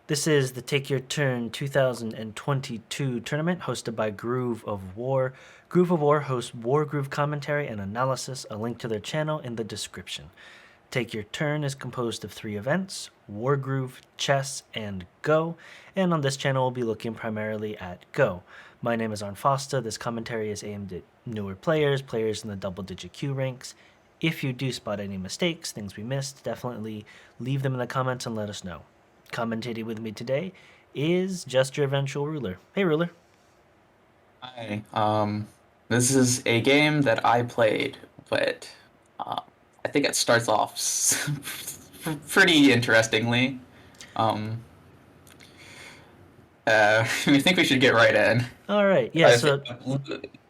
This is the Take Your Turn 2022 tournament hosted by Groove of War. Groove of War hosts Wargroove commentary and analysis, a link to their channel in the description. Take Your Turn is composed of 3 events: Wargroove, Chess, and Go, and on this channel we'll be looking primarily at Go. My name is Arn Fosta. This commentary is aimed at newer players, players in the double-digit Q ranks. If you do spot any mistakes, things we missed, definitely leave them in the comments and let us know. Commentating with me today is Just Your Eventual Ruler. Hey, Ruler. Hi. This is a game that I played, but I think it starts off pretty interestingly. Um, I think we should get right in. All right, yeah, I thi- so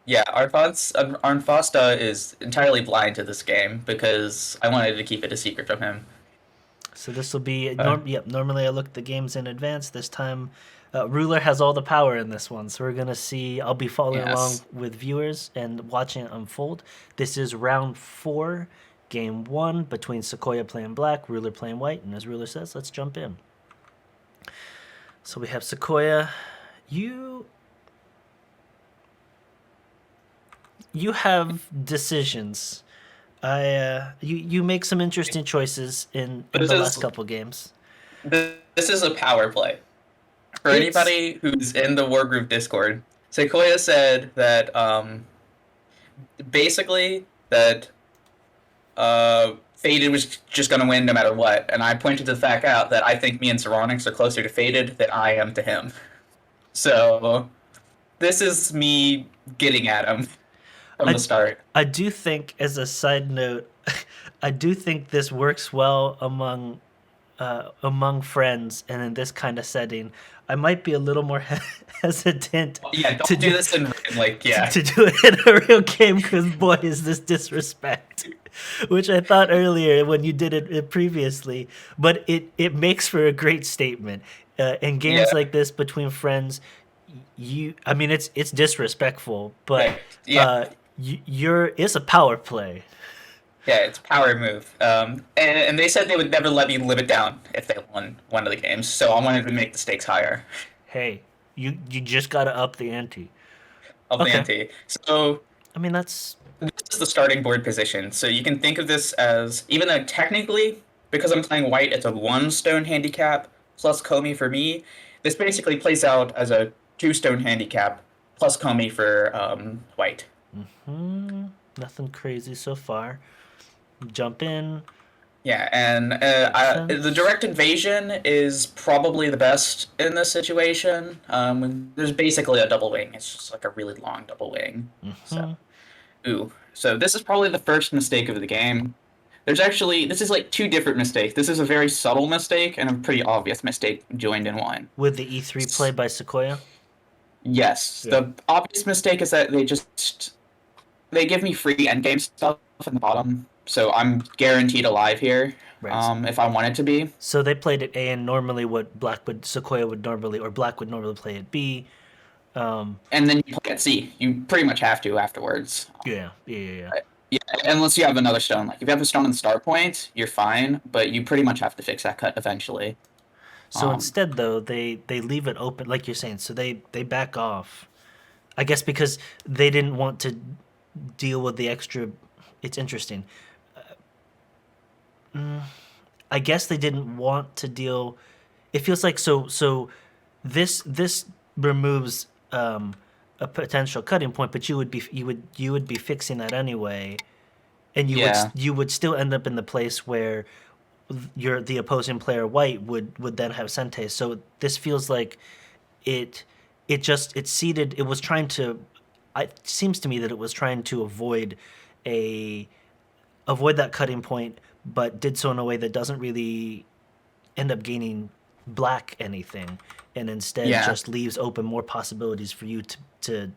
yeah, Arnfosta is entirely blind to this game because I wanted to keep it a secret from him. this will be Uh, normally I look at the games in advance. This time, Ruler has all the power in this one, so we're gonna see. I'll be following along yes. with viewers and watching it unfold. This is round 4, game 1 between Saykoya playing black, Ruler playing white, and as Ruler says, let's jump in. So we have Saykoya. You you have decisions. You make some interesting choices in This the last is couple games. this is a power play. For It's anybody who's in the Wargroove Discord, Sequoia said that basically that Faded was just going to win no matter what, and I pointed the fact out that I think me and Zeronix are closer to Faded than I am to him. So this is me getting at him from the I start. I do think, as a side note, I do think this works well among friends and in this kind of setting. I might be a little more hesitant Yeah, to don't do do this in like yeah, to do it in a real game because boy is this disrespect, which I thought earlier when you did it previously, but it makes for a great statement. In games yeah, like this between friends, I mean it's disrespectful, but yeah. uh, it's a power play. Yeah, it's a power move. And they said they would never let me live it down if they won one of the games, so I wanted to make the stakes higher Hey, you just gotta up the ante. of the Okay, ante. So I mean that's this is the starting board position. So you can think of this as, even though technically, because I'm playing white, it's a 1 stone handicap plus Comey for me. This basically plays out as a 2 stone handicap plus Comey for white. nothing crazy so far. Jump in, Yeah, and the defense. direct invasion is probably the best in this situation. There's basically a double wing. It's just like a really long double wing. So, so this is probably the first mistake of the game. This is like 2 different mistakes. This is a very subtle mistake and a pretty obvious mistake joined in one. With the E3 play by Sequoia. Yes, Yeah. the obvious mistake is that they give me free endgame stuff in the bottom, so I'm guaranteed alive here. Right. If I wanted to be. So they played at A, and normally what Sequoia would normally, or Black would normally play at B. And then you play at C. You pretty much have to afterwards. Yeah. Yeah, unless you have another stone. Like if you have a stone on the start point, you're fine, but you pretty much have to fix that cut eventually. So Um, instead, though, they leave it open, like you're saying. So they back off. I guess because they didn't want to deal with the extra. It's interesting. I guess they didn't want to deal. It feels like this removes a potential cutting point, but you would be fixing that anyway, and yeah, you would still end up in the place where the opposing player white would then have Sente. So this feels like it it seeded. It was trying to. It seems to me that it was trying to a avoid that cutting point, but did so in a way that doesn't really end up gaining black anything, and instead yeah, just leaves open more possibilities for you to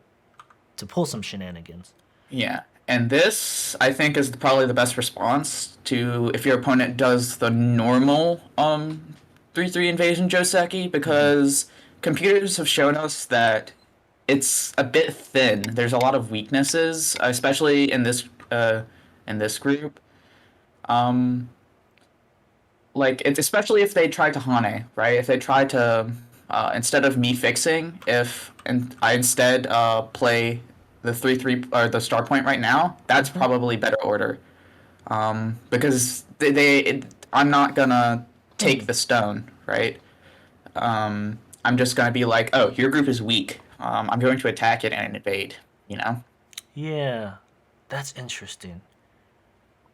pull some shenanigans. yeah. And this, I think, is probably the best response to if your opponent does the normal 3/3 invasion Joseki, because computers have shown us that it's a bit thin. There's a lot of weaknesses, especially in this group. Um, like it's especially if they try to Hane, right? If they try to instead of me fixing, if and I instead play the 3/3 or the star point right now, that's Mm-hmm. probably better order. Because I'm not gonna Hmm. take the stone, right? I'm just gonna be like, oh, your group is weak. I'm going to attack it and invade. You know? Yeah, that's interesting.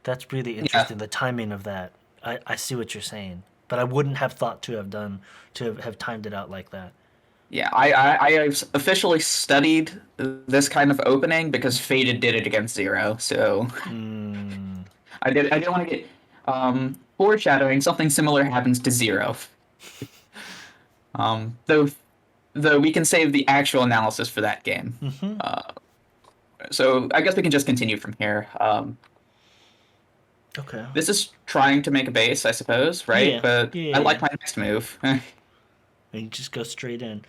That's really Yeah, interesting. The timing of that. I see what you're saying, but I wouldn't have thought to have done have timed it out like that. yeah. I have officially studied this kind of opening because Faded did it against Zero, so Mm, I didn't want to get foreshadowing. Something similar happens to Zero. Though we can save the actual analysis for that game. mm-hmm. Uh, so I guess we can just continue from here. Okay. This is trying to make a base, I suppose, right? Yeah. But Yeah. Yeah. I Yeah. like my next move. And you just go straight in.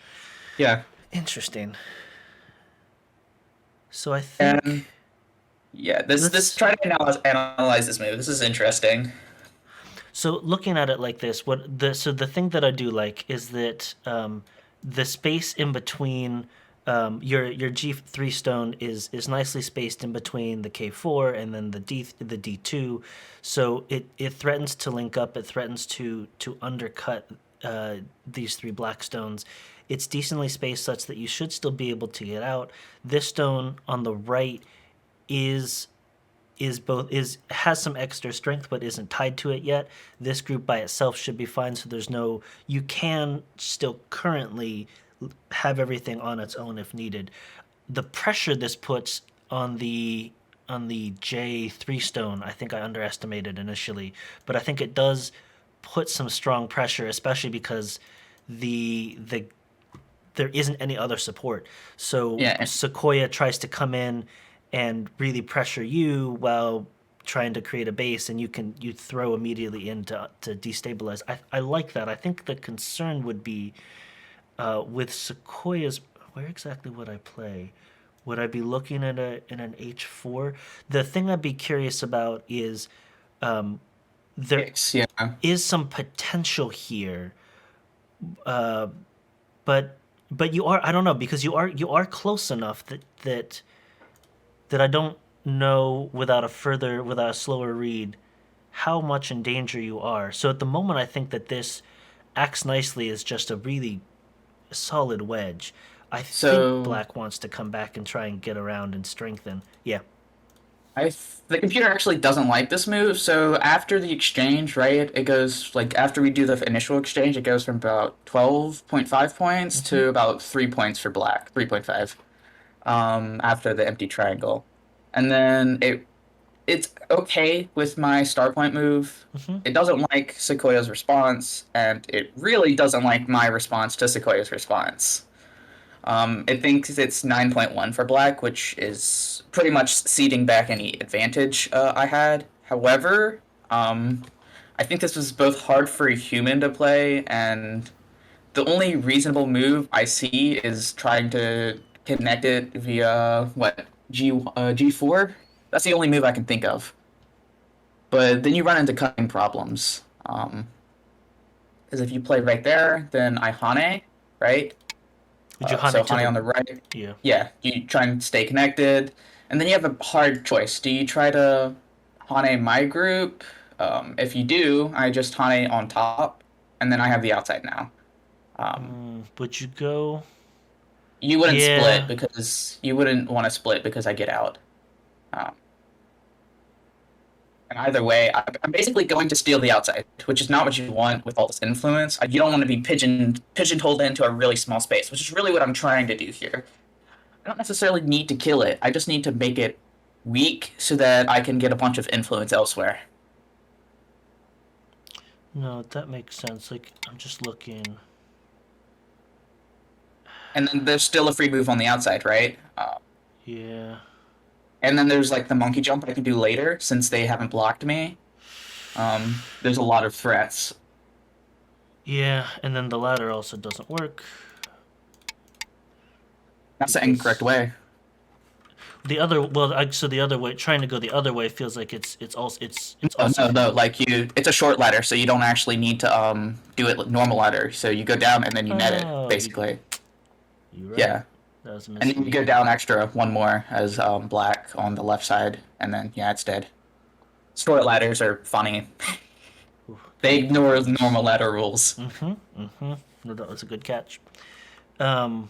Yeah, Interesting. So I think and yeah, this let's. try to analyze this move. This is interesting. So looking at it like this, the thing that I do like is that the space in between your G3 stone is nicely spaced in between the K4 and then the D2, so it threatens to link up. It threatens to undercut these three black stones. It's decently spaced such that you should still be able to get out. This stone on the right is is has some extra strength but isn't tied to it yet. This group by itself should be fine, so there's no you can still currently have everything on its own if needed. The pressure this puts on the J3 stone, I think I underestimated initially, but I think it does put some strong pressure, especially because the there isn't any other support. So Yeah, Saykoya tries to come in and really pressure you while trying to create a base, and you throw immediately in to destabilize. I like that. I think the concern would be with Sequoia's. Where exactly would I play? Would I be looking at in an H4? The thing I'd be curious about is there yeah. is some potential here, but you are I don't know because you are close enough that I don't know without a slower read how much in danger you are. So at the moment, I think that this acts nicely as just a really solid wedge. I think So Black wants to come back and try and get around and strengthen. Yeah. the computer actually doesn't like this move. So after the exchange, right, it goes like after we do the initial exchange, it goes from about 12.5 points Hmm. to about 3 points for black, 3.5. After the empty triangle, and then it's okay with my star point move. Hmm. It doesn't like Sequoia's response, and it really doesn't like my response to Sequoia's response. It thinks it's 9.1 for black, which is pretty much ceding back any advantage I had. However, I think this was both hard for a human to play, and the only reasonable move I see is trying to connect it via what G4. That's the only move I can think of. But then you run into cutting problems. Because if you play right there, then I Hane, right? Would you hunt So it to Hane the? on the right. Yeah. Yeah, you try and stay connected, and then you have a hard choice. Do you try to Hane my group? If you do, I just Hane on top, and then I have the outside now. Um, Would you go? you wouldn't split Yeah. because you wouldn't want to split because I get out. Um, and either way, I'm basically going to steal the outside, which is not what you want with all this influence. You don't want to be pigeonholed into a really small space, which is really what I'm trying to do here. I don't necessarily need to kill it. I just need to make it weak so that I can get a bunch of influence elsewhere. No, that makes sense. Like I'm just looking. And then there's still a free move on the outside, right? Yeah. And then there's like the monkey jump I can do later since they haven't blocked me. There's a lot of threats. Yeah, and then the ladder also doesn't work That's the incorrect because way. The other well, so the other way, trying to go the other way feels like it's No, also no, no. handled. Like it's a short ladder, so you don't actually need to do it normal ladder. So you go down and then you net it, Oh, basically. you're right. Yeah, That was a and then you misread. go down extra one more as black on the left side, and then yeah, it's dead. Short ladders are funny. Ooh, They thank you for ignore the this. normal ladder rules. No, that was a good catch. Um,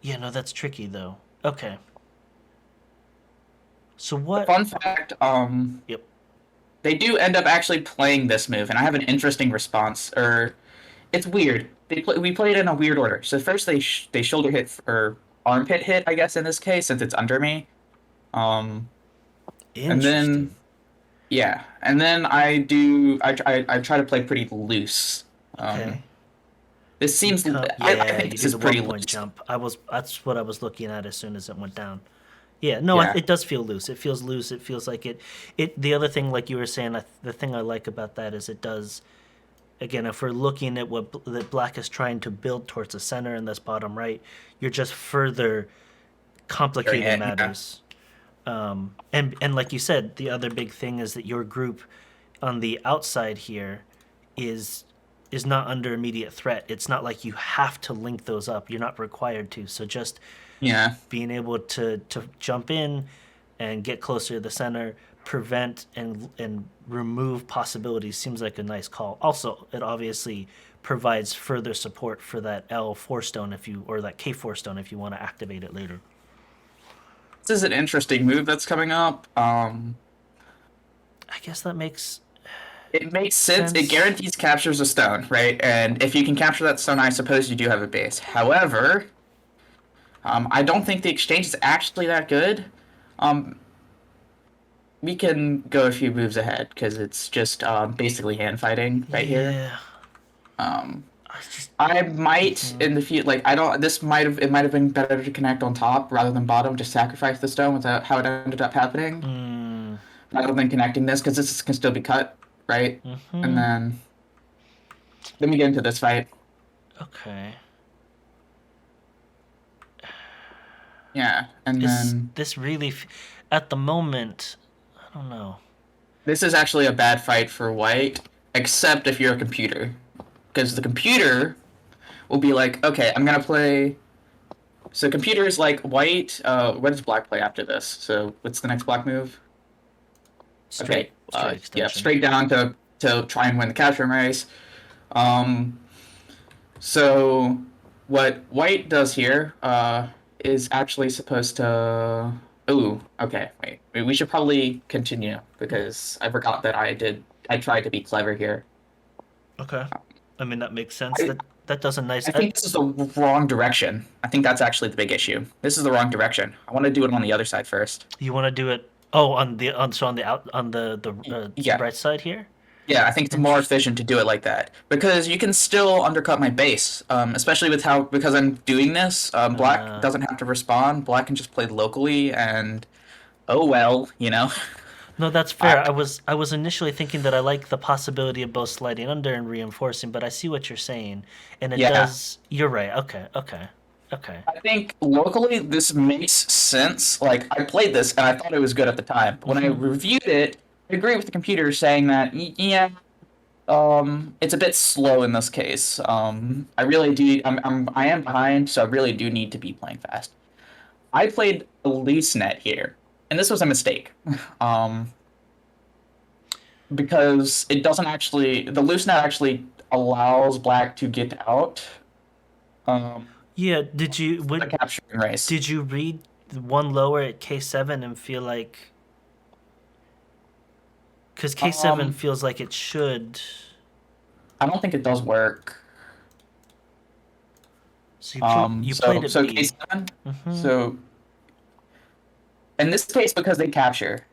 yeah, no, that's tricky though. Okay, so what? Fun fact, Yep. they do end up actually playing this move, and I have an interesting response. Or it's weird. We played in a weird order. So first they shoulder hit or armpit hit, I guess in this case, since it's under me. Um, and then Interesting. yeah, and then I try to play pretty loose. Okay. This seems I Yeah, think you this do is the pretty 1 point loose. jump. That's what I was looking at as soon as it went down. Yeah, no, Yeah, it does feel loose. It feels loose. It feels like it. The other thing, like you were saying, the thing I like about that is it does. Again, if we're looking at what that black is trying to build towards the center in this bottom right, you're just further during complicating it. Yeah, matters. And like you said, the other big thing is that your group on the outside here is is not under immediate threat. It's not like you have to link those up. You're not required to. So just yeah. being able to jump in and get closer to the center, prevent and remove possibilities seems like a nice call. Also, it obviously provides further support for that L4 stone if you or that K4 stone if you want to activate it later. This is an interesting move that's coming up. I guess that makes It makes sense. It sense. guarantees captures a stone, right? And if you can capture that stone, I suppose you do have a base. However, I don't think the exchange is actually that good. Um, we can go a few moves ahead because it's just basically hand fighting right here. Yeah. Um, I just I might in the future, like I don't. This might have been better to connect on top rather than bottom. Just sacrifice the stone without how it ended up happening, mm, rather than connecting this because this can still be cut, right? And then let me get into this fight. okay. Yeah, and Is then this really at the moment? I don't know. this is actually a bad fight for white, except if you're a computer, because the computer will be like, okay, I'm gonna play. So computer is like white. What does black play after this? So what's the next black move? Okay. Straight Yeah, extension. straight down to try and win the capturing race. Um, so what white does here is actually supposed to. Ooh, okay. Wait. We should probably continue because I forgot that I tried to be clever here. Okay. I mean that makes sense. I, That does a nice. I think this is the wrong direction. I think that's actually the big issue. This is the wrong direction. I want to do it on the other side first. You want to do it? Oh, on the out on the Yeah. right side here. Yeah, I think it's more Interesting. efficient to do it like that because you can still undercut my base, especially with how because I'm doing this. Black Uh, doesn't have to respond. Black can just play locally, and oh well, you know. no, that's I, fair. I was initially thinking that I like the possibility of both sliding under and reinforcing, but I see what you're saying, and it yeah, does. You're right. Okay. Okay. Okay. I think locally this makes sense. Like I played this and I thought it was good at the time, but when I reviewed it, I agree with the computer saying that yeah, it's a bit slow in this case. I really do. I am behind, so I really do need to be playing fast. I played a loose net here, and this was a mistake. Um, because it doesn't actually the loose net actually allows black to get out. Um, Yeah. the capturing race. Did you read the one lower at K7 and feel like because K7 Um, feels like it should. I don't think it does work. So you played at So B. K7. So in this case, because they capture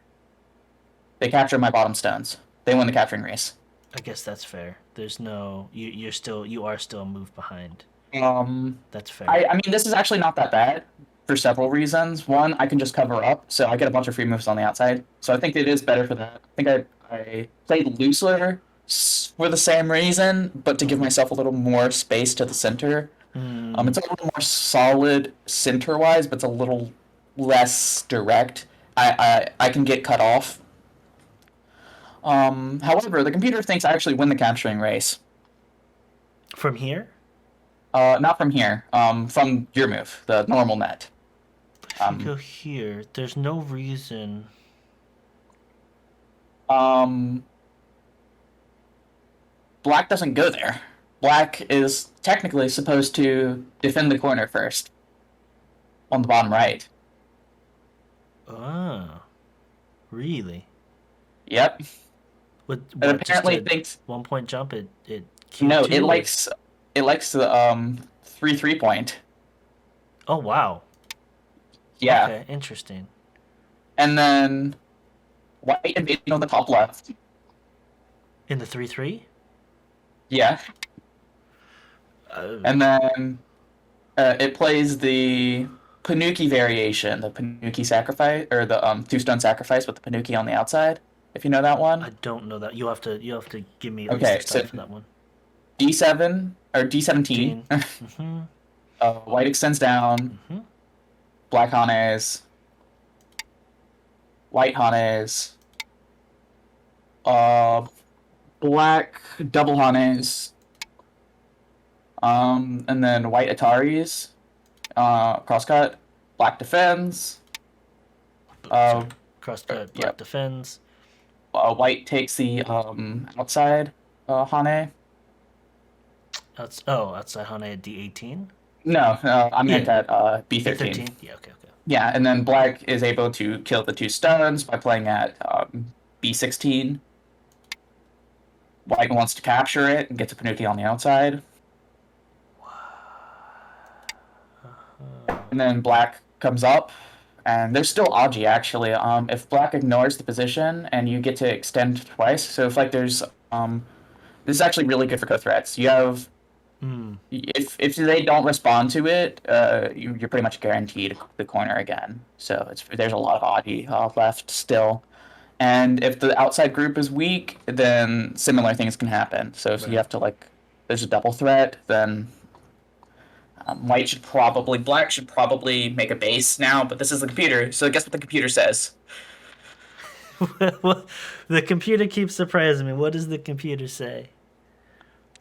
my bottom stones. They win the capturing race. I guess that's fair. There's no you are still a move behind. Um, That's fair. I mean, this is actually not that bad for several reasons. One, I can just cover up, so I get a bunch of free moves on the outside. So I think it is better for that. I think I played looser for the same reason, but to give myself a little more space to the center. Hmm. It's a little more solid center-wise, but it's a little less direct. I can get cut off. However, the computer thinks I actually win the capturing race. From here? Not from here. From your move, the normal net. If you go here, there's no reason. Um, Black doesn't go there. Black is technically supposed to defend the corner first, on the bottom right. Ah, really? Yep. What? It What? Just apparently a thinks 1 point jump? It no. Q2 or? It likes the 3 3 point. Oh wow. Yeah, Okay, interesting. and then white invading on the top left. In the 3-3? Yeah, Uh, and then it plays the Panuki variation, the Panuki sacrifice, or the two stone sacrifice with the Panuki on the outside. If you know that one. I don't know that. You have to give me at least Okay, the so start for that one. D7 or D17. Gene. Mm-hmm. White extends down. Mm-hmm. Black Hanes. White Hanes. Uh, Black double Hanes. And then white Ataris. Crosscut. Black defends. Sorry. Crosscut. Black Yep. defends. White takes the outside Hane. Outside Hane at D18. No, I meant Yeah. at B13. B13. Yeah. Okay. Okay. Yeah, and then black is able to kill the two stones by playing at B16. White wants to capture it and gets a Panuki on the outside. And then black comes up, and there's still Aji actually. If black ignores the position and you get to extend twice, so if like there's this is actually really good for co-threats. You have if they don't respond to it, you're pretty much guaranteed the corner again. So there's a lot of Aji left still. And if the outside group is weak, then similar things can happen. So if you have to there's a double threat, then black should probably make a base now. But this is the computer, so guess what the computer says? The computer keeps surprising me. What does the computer say?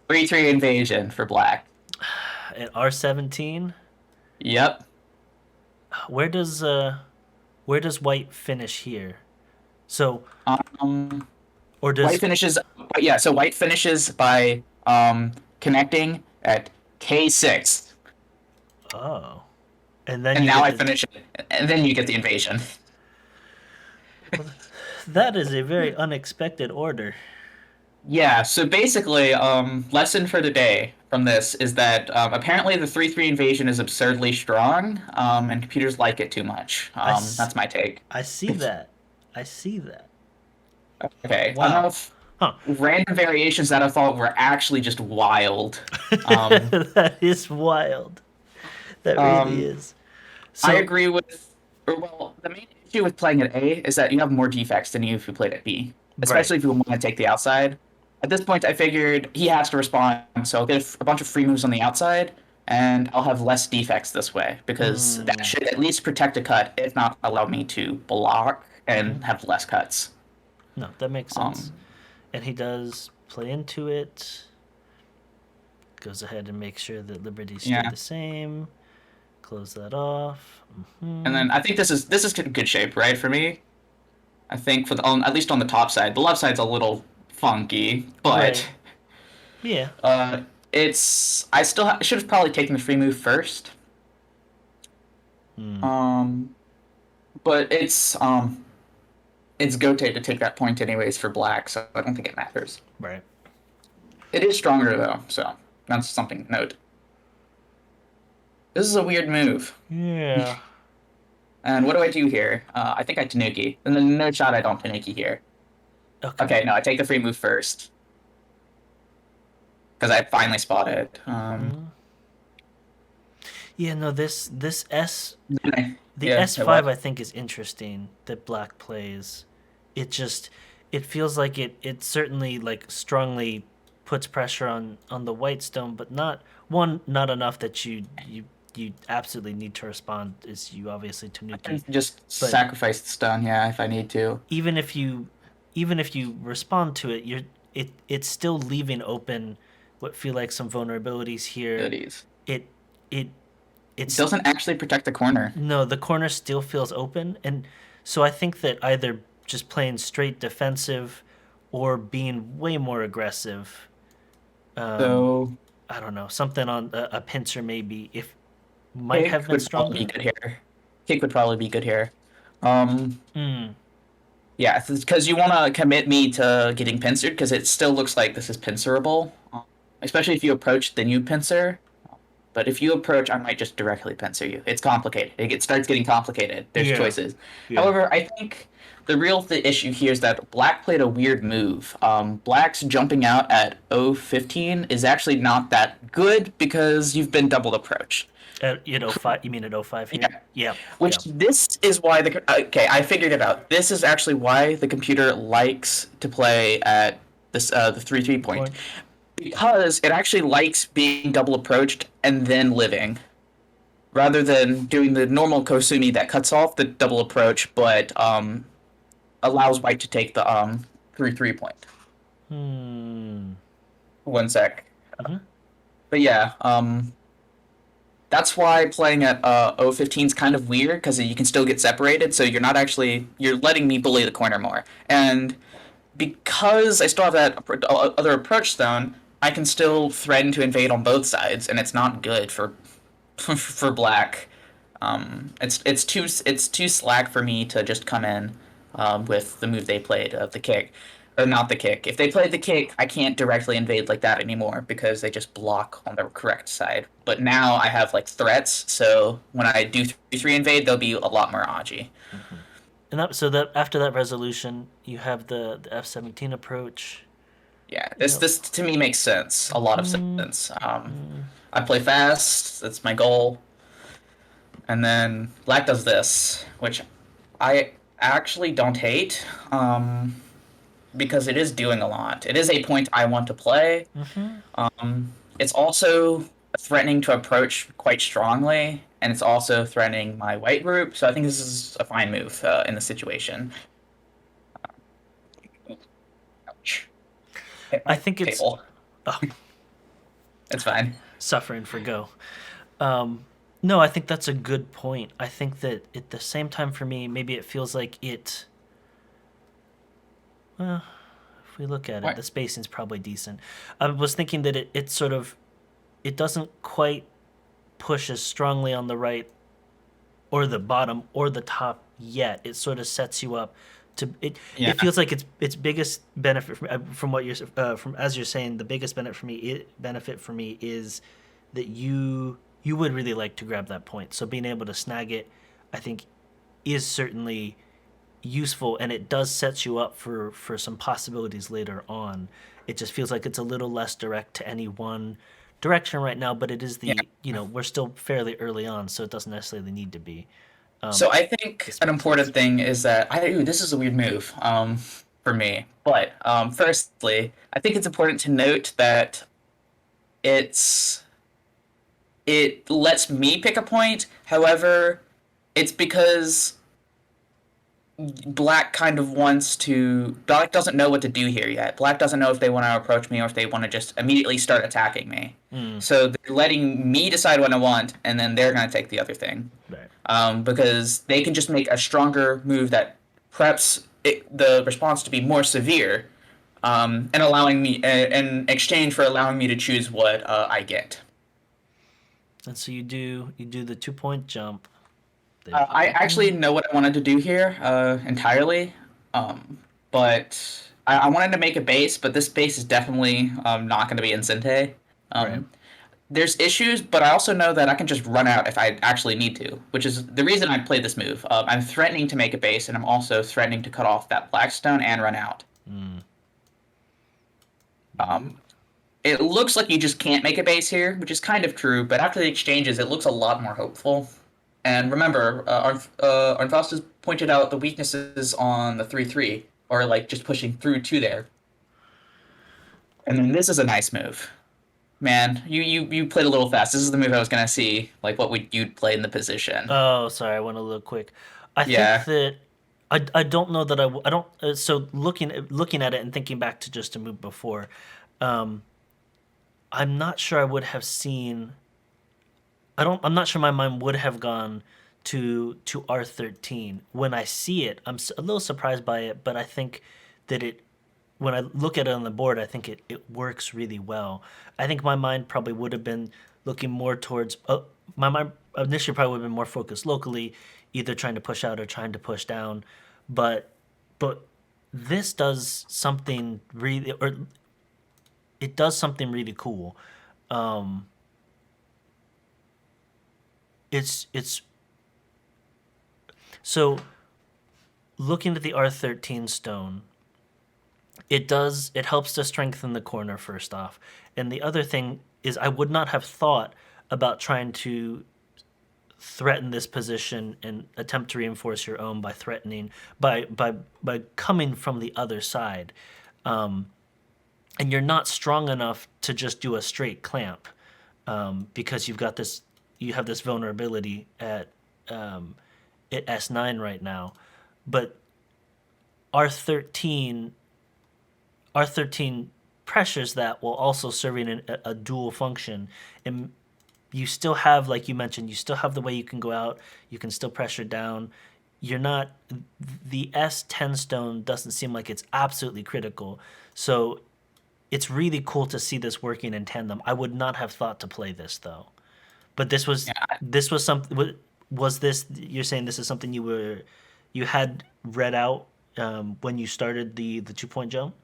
3-3 invasion for black. At R17. Yep. Where does white finish here? So or does White finishes. Yeah, so white finishes by connecting at K6. oh, and then And you now get I the, finish it, and then you get the invasion. that is a very unexpected order. Yeah, so basically, lesson for the day from this is that apparently the 3-3 invasion is absurdly strong, and computers like it too much. That's my take. I see that. I see that. Okay, Wow. enough random variations that I thought were actually just wild. That is wild. That really is. So, I agree with. Well, the main issue with playing at A is that you have more defects than you if you played at B, especially if you want to take the outside. At this point, I figured he has to respond, so I'll get a bunch of free moves on the outside, and I'll have less defects this way because that should at least protect a cut, if not allow me to block and have less cuts. No, that makes sense. And he does play into it. Goes ahead and makes sure that Liberty stay the same. Close that off. And then I think this is good shape, right, for me. I think for at least on the top side, the left side's a little funky, but yeah, I still should have probably taken the free move first. But it's Gote to take that point anyways for black, so I don't think it matters. Right. It is stronger though, so that's something to note. This is a weird move. Yeah. And what do I do here? I think I Tanuki. And then no shot I don't Tanuki here. Okay, no, I take the free move first. Because I finally spotted it. Yeah, no, this S... The S5 I think is interesting that black plays. It feels like it certainly strongly puts pressure on the white stone, but not enough that you you absolutely need to respond is you obviously I can Tanuki. just But sacrifice the stun, yeah, if I need to. even if you respond to it, it's still leaving open what feel like some vulnerabilities here. Abilities. It it It it's doesn't actually protect the corner. no, the corner still feels open, and so I think that either just playing straight defensive or being way more aggressive. Um, So I don't know, something on a pincer maybe if might have kick been would probably be stronger. good here. Kick would probably be good here. Um, Mm, yeah, because you want to commit me to getting pincered because it still looks like this is pincerable, especially if you approach the new pincer. But if you approach, I might just directly pincer you. It's complicated. It starts getting complicated. There's yeah, choices. yeah. However, I think the real issue here is that Black played a weird move. Black's jumping out at 015 is actually not that good because you've been doubled approached. At 05, you mean at 05 here? Yeah. Yeah, yeah. Which this is why okay, I figured it out. This is actually why the computer likes to play at this the 3-3 point Point. because it actually likes being double approached and then living rather than doing the normal Kosumi that cuts off the double approach but allows white to take the 3-3 point. Hmm. One sec. Mm-hmm. But yeah, that's why playing at 015 is kind of weird because you can still get separated. So you're letting me bully the corner more. And because I still have that other approach stone, I can still threaten to invade on both sides, and it's not good for for black. It's too slack for me to just come in with the move they played of the kick, or not the kick. If they played the kick, I can't directly invade like that anymore because they just block on the correct side. But now I have like threats, so when I do 3-3 invade, they'll be a lot more Aji. Mm-hmm. And that after that resolution, you have the F17 approach. Yeah, You this to me makes sense, a lot of know, sense. mm, I play fast. That's my goal. And then Black does this, which I actually don't hate, because it is doing a lot. It is a point I want to play. mm-hmm. It's also threatening to approach quite strongly, and it's also threatening my white group. So I think this is a fine move in the situation. Ouch. Hit I my think it's table. oh, It's fine. suffering for go. No, I think that's a good point. I think that at the same time for me, maybe it feels like it. Well, if we look at it, What? the spacing's probably decent. I was thinking that it sort of it doesn't quite push as strongly on the right or the bottom or the top yet. It sort of sets you up to it. Yeah. It feels like its biggest benefit from what you're from as you're saying. The biggest benefit for me is that you would really like to grab that point. So being able to snag it, I think, is certainly useful, and it does set you up for some possibilities later on. It just feels like it's a little less direct to any one direction right now, but it is Yeah. we're still fairly early on, so it doesn't necessarily need to be. So I think This an makes sense. important thing is that this is a weird move for me. But firstly, I think it's important to note that it's it lets me pick a point. However, it's because Black doesn't know what to do here yet. Black doesn't know if they want to approach me or if they want to just immediately start attacking me. Mm, So they're letting me decide what I want, and then they're going to take the other thing. right. Because they can just make a stronger move that preps the response to be more severe, and allowing me in exchange for allowing me to choose what I get. And so you do the 2 point jump. I actually know what I wanted to do here entirely, but I wanted to make a base, but this base is definitely not going to be in Sente. Right. There's issues, but I also know that I can just run out if I actually need to, which is the reason I played this move. I'm threatening to make a base, and I'm also threatening to cut off that Blackstone and run out. Mm. It looks like you just can't make a base here, which is kind of true, but after the exchanges, it looks a lot more hopeful. And remember, Arnfast has pointed out the weaknesses on the 3-3, or like just pushing through to there. And then this is a nice move. man, you played a little fast. This is the move I was gonna see, like what would you'd play in the position. Oh, sorry, I went a little quick. I think Yeah, that I don't know that I don't. So looking at it and thinking back to just a move before, um, I'm not sure I would have seen. I'm not sure my mind would have gone to R13. When I see it, a little surprised by it, but I think that it when I look at it on the board, I think it works really well. I think my mind probably would have been looking more towards my mind initially probably would have been more focused locally, either trying to push out or trying to push down, but but this does something really or it does something really cool. Um, it's so looking at the R13 stone, it helps to strengthen the corner first off. And the other thing is I would not have thought about trying to threaten this position and attempt to reinforce your own by threatening by coming from the other side. Um, and you're not strong enough to just do a straight clamp because you have this vulnerability um, at S9 right now. But R13 R13 pressures that while also serving a dual function. And you still have, like you mentioned, you still have the way you can go out, you can still pressure down. You're not, the S10 stone doesn't seem like it's absolutely critical. So it's really cool to see this working in tandem. I would not have thought to play this though. But yeah. this was something, was this, you're saying this is something you had read out when you started the 2 point jump?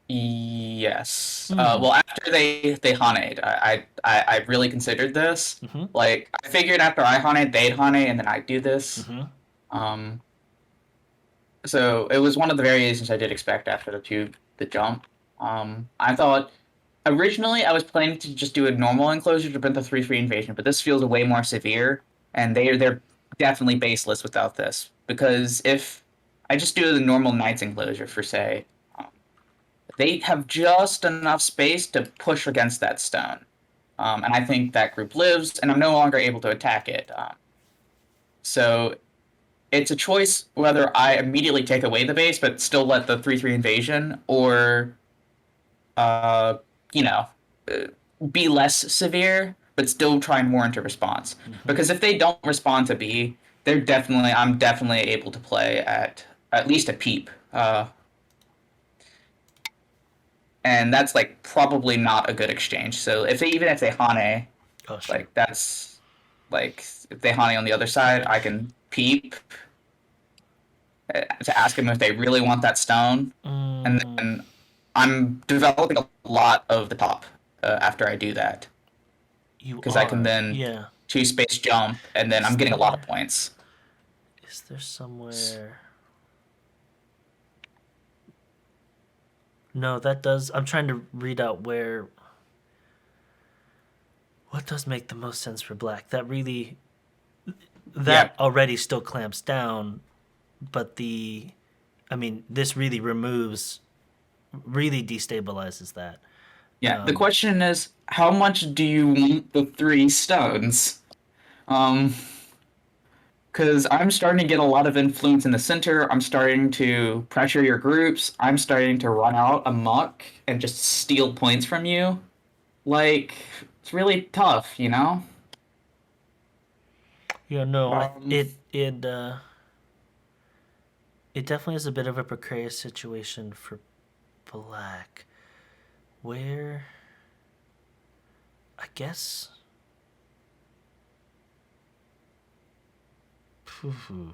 Yes. Hmm. Well, after they Haned, I really considered this. Mm-hmm. Like I figured after I Haned, they'd Hane, and then I'd do this. Mm-hmm. Um, so it was one of the variations I did expect after the jump. I thought originally I was planning to just do a normal enclosure to prevent the 3-3 invasion, but this feels way more severe, and they're definitely baseless without this. Because if I just do the normal Knights enclosure for say, um, they have just enough space to push against that stone. And I think that group lives, and I'm no longer able to attack it. So it's a choice whether I immediately take away the base but still let the 3-3 invasion, or uh, you know, uh, be less severe but still try and warrant a response. Mm-hmm. Because if they don't respond to B, I'm definitely able to play at least a peep. And that's like probably not a good exchange. So even if they Hane, Oh, sure. like that's like if they Hane on the other side, I can peep to ask them if they really want that stone, and Mm, then I'm developing a lot of the top after I do that you because I can are. then Yeah. two space jump, and then Is I'm getting a lot of there points. is there somewhere? No, that does. I'm trying to read out where what does make the most sense for black. Yeah, That already still clamps down, but I mean, this really destabilizes that. yeah. The Um, question is, how much do you want the 3 stones? Um, because I'm starting to get a lot of influence in the center. I'm starting to pressure your groups. I'm starting to run out amok and just steal points from you. Like, it's really tough, you know? no, Um, it definitely is a bit of a precarious situation for black. Where I guess. Phew.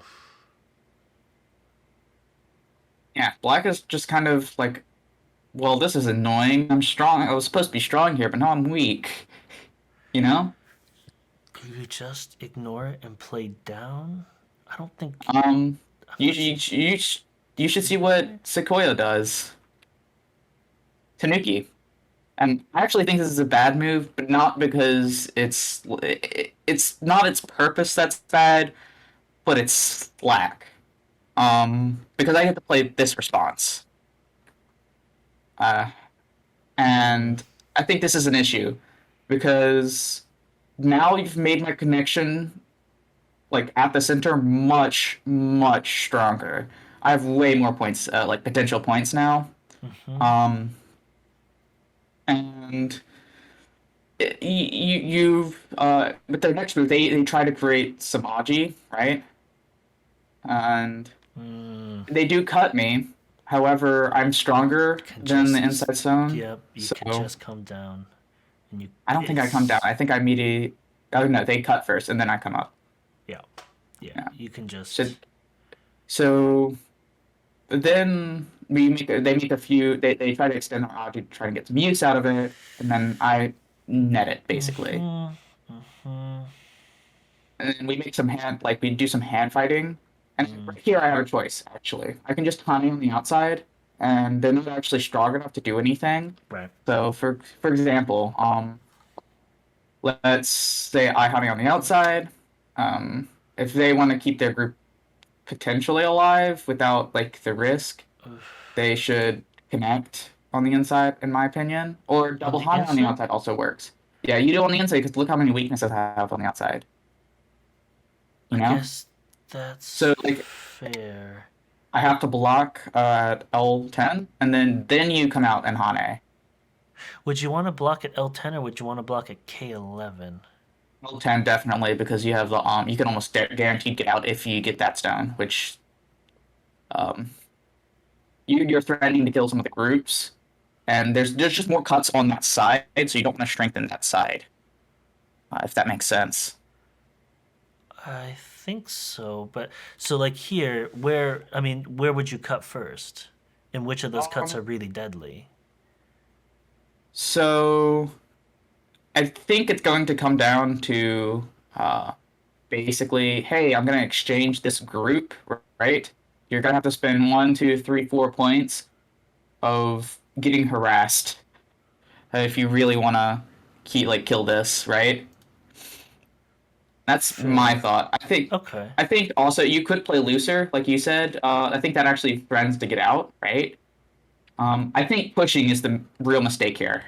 yeah, black is just kind of like, well, this is annoying. I'm strong. I was supposed to be strong here, but now I'm weak. You know? Do you just ignore it and play down? I don't think. Um, I'm you not you seeing you, you should see what Saykoya does. Tanuki. And I actually think this is a bad move, but not because it's not its purpose that's bad, but its lack. Because I get to play this response, uh, Hmm. and I think this is an issue. because now you've made my connection like at the center much much stronger. I have way more points, like potential points now. Mm-hmm. Um, and you've with their next move, they try to create Samaji, right? And Mm, they do cut me. However, I'm stronger can than the just inside zone, yep. You can so just come down, and you I don't think I come down. it's I think I immediately. Oh no, they cut first, and then I come up. yeah, yeah. Yeah. You can So just so then they make a few. They try to extend our object, try to get some use out of it, and then I net it basically. mm-hmm, mm-hmm, And then we make some hand like we do some hand fighting. And mm, right here I have a choice actually. I can just honey on the outside, and they're not actually strong enough to do anything. right. So for example, let's say I honey on the outside. Um, if they want to keep their group potentially alive without like the risk, they should connect on the inside, in my opinion. Or On double the honey on the inside, outside also works. Yeah, you do on the inside because look how many weaknesses I have on the outside. You I know? guess that's So like fair. I have to block at L10 and then you come out and Hane. Would you want to block at L10 or would you want to block at K11? L10 definitely because you have the you can almost guaranteed get out if you get that stone, which um you're threatening to kill some of the groups. And there's just more cuts on that side, so you don't want to strengthen that side, if that makes sense. I think so, but so like here, where I mean, where would you cut first? And which of those cuts Um, are really deadly? so I think it's going to come down to basically, hey, I'm going to exchange this group, right? You're going to have to spend 1, 2, 3, 4 points of getting harassed if you really want to kill this, right? That's my Fair. thought. Okay. I think also you could play looser, like you said. I think that actually threatens to get out, right? I think pushing is the real mistake here.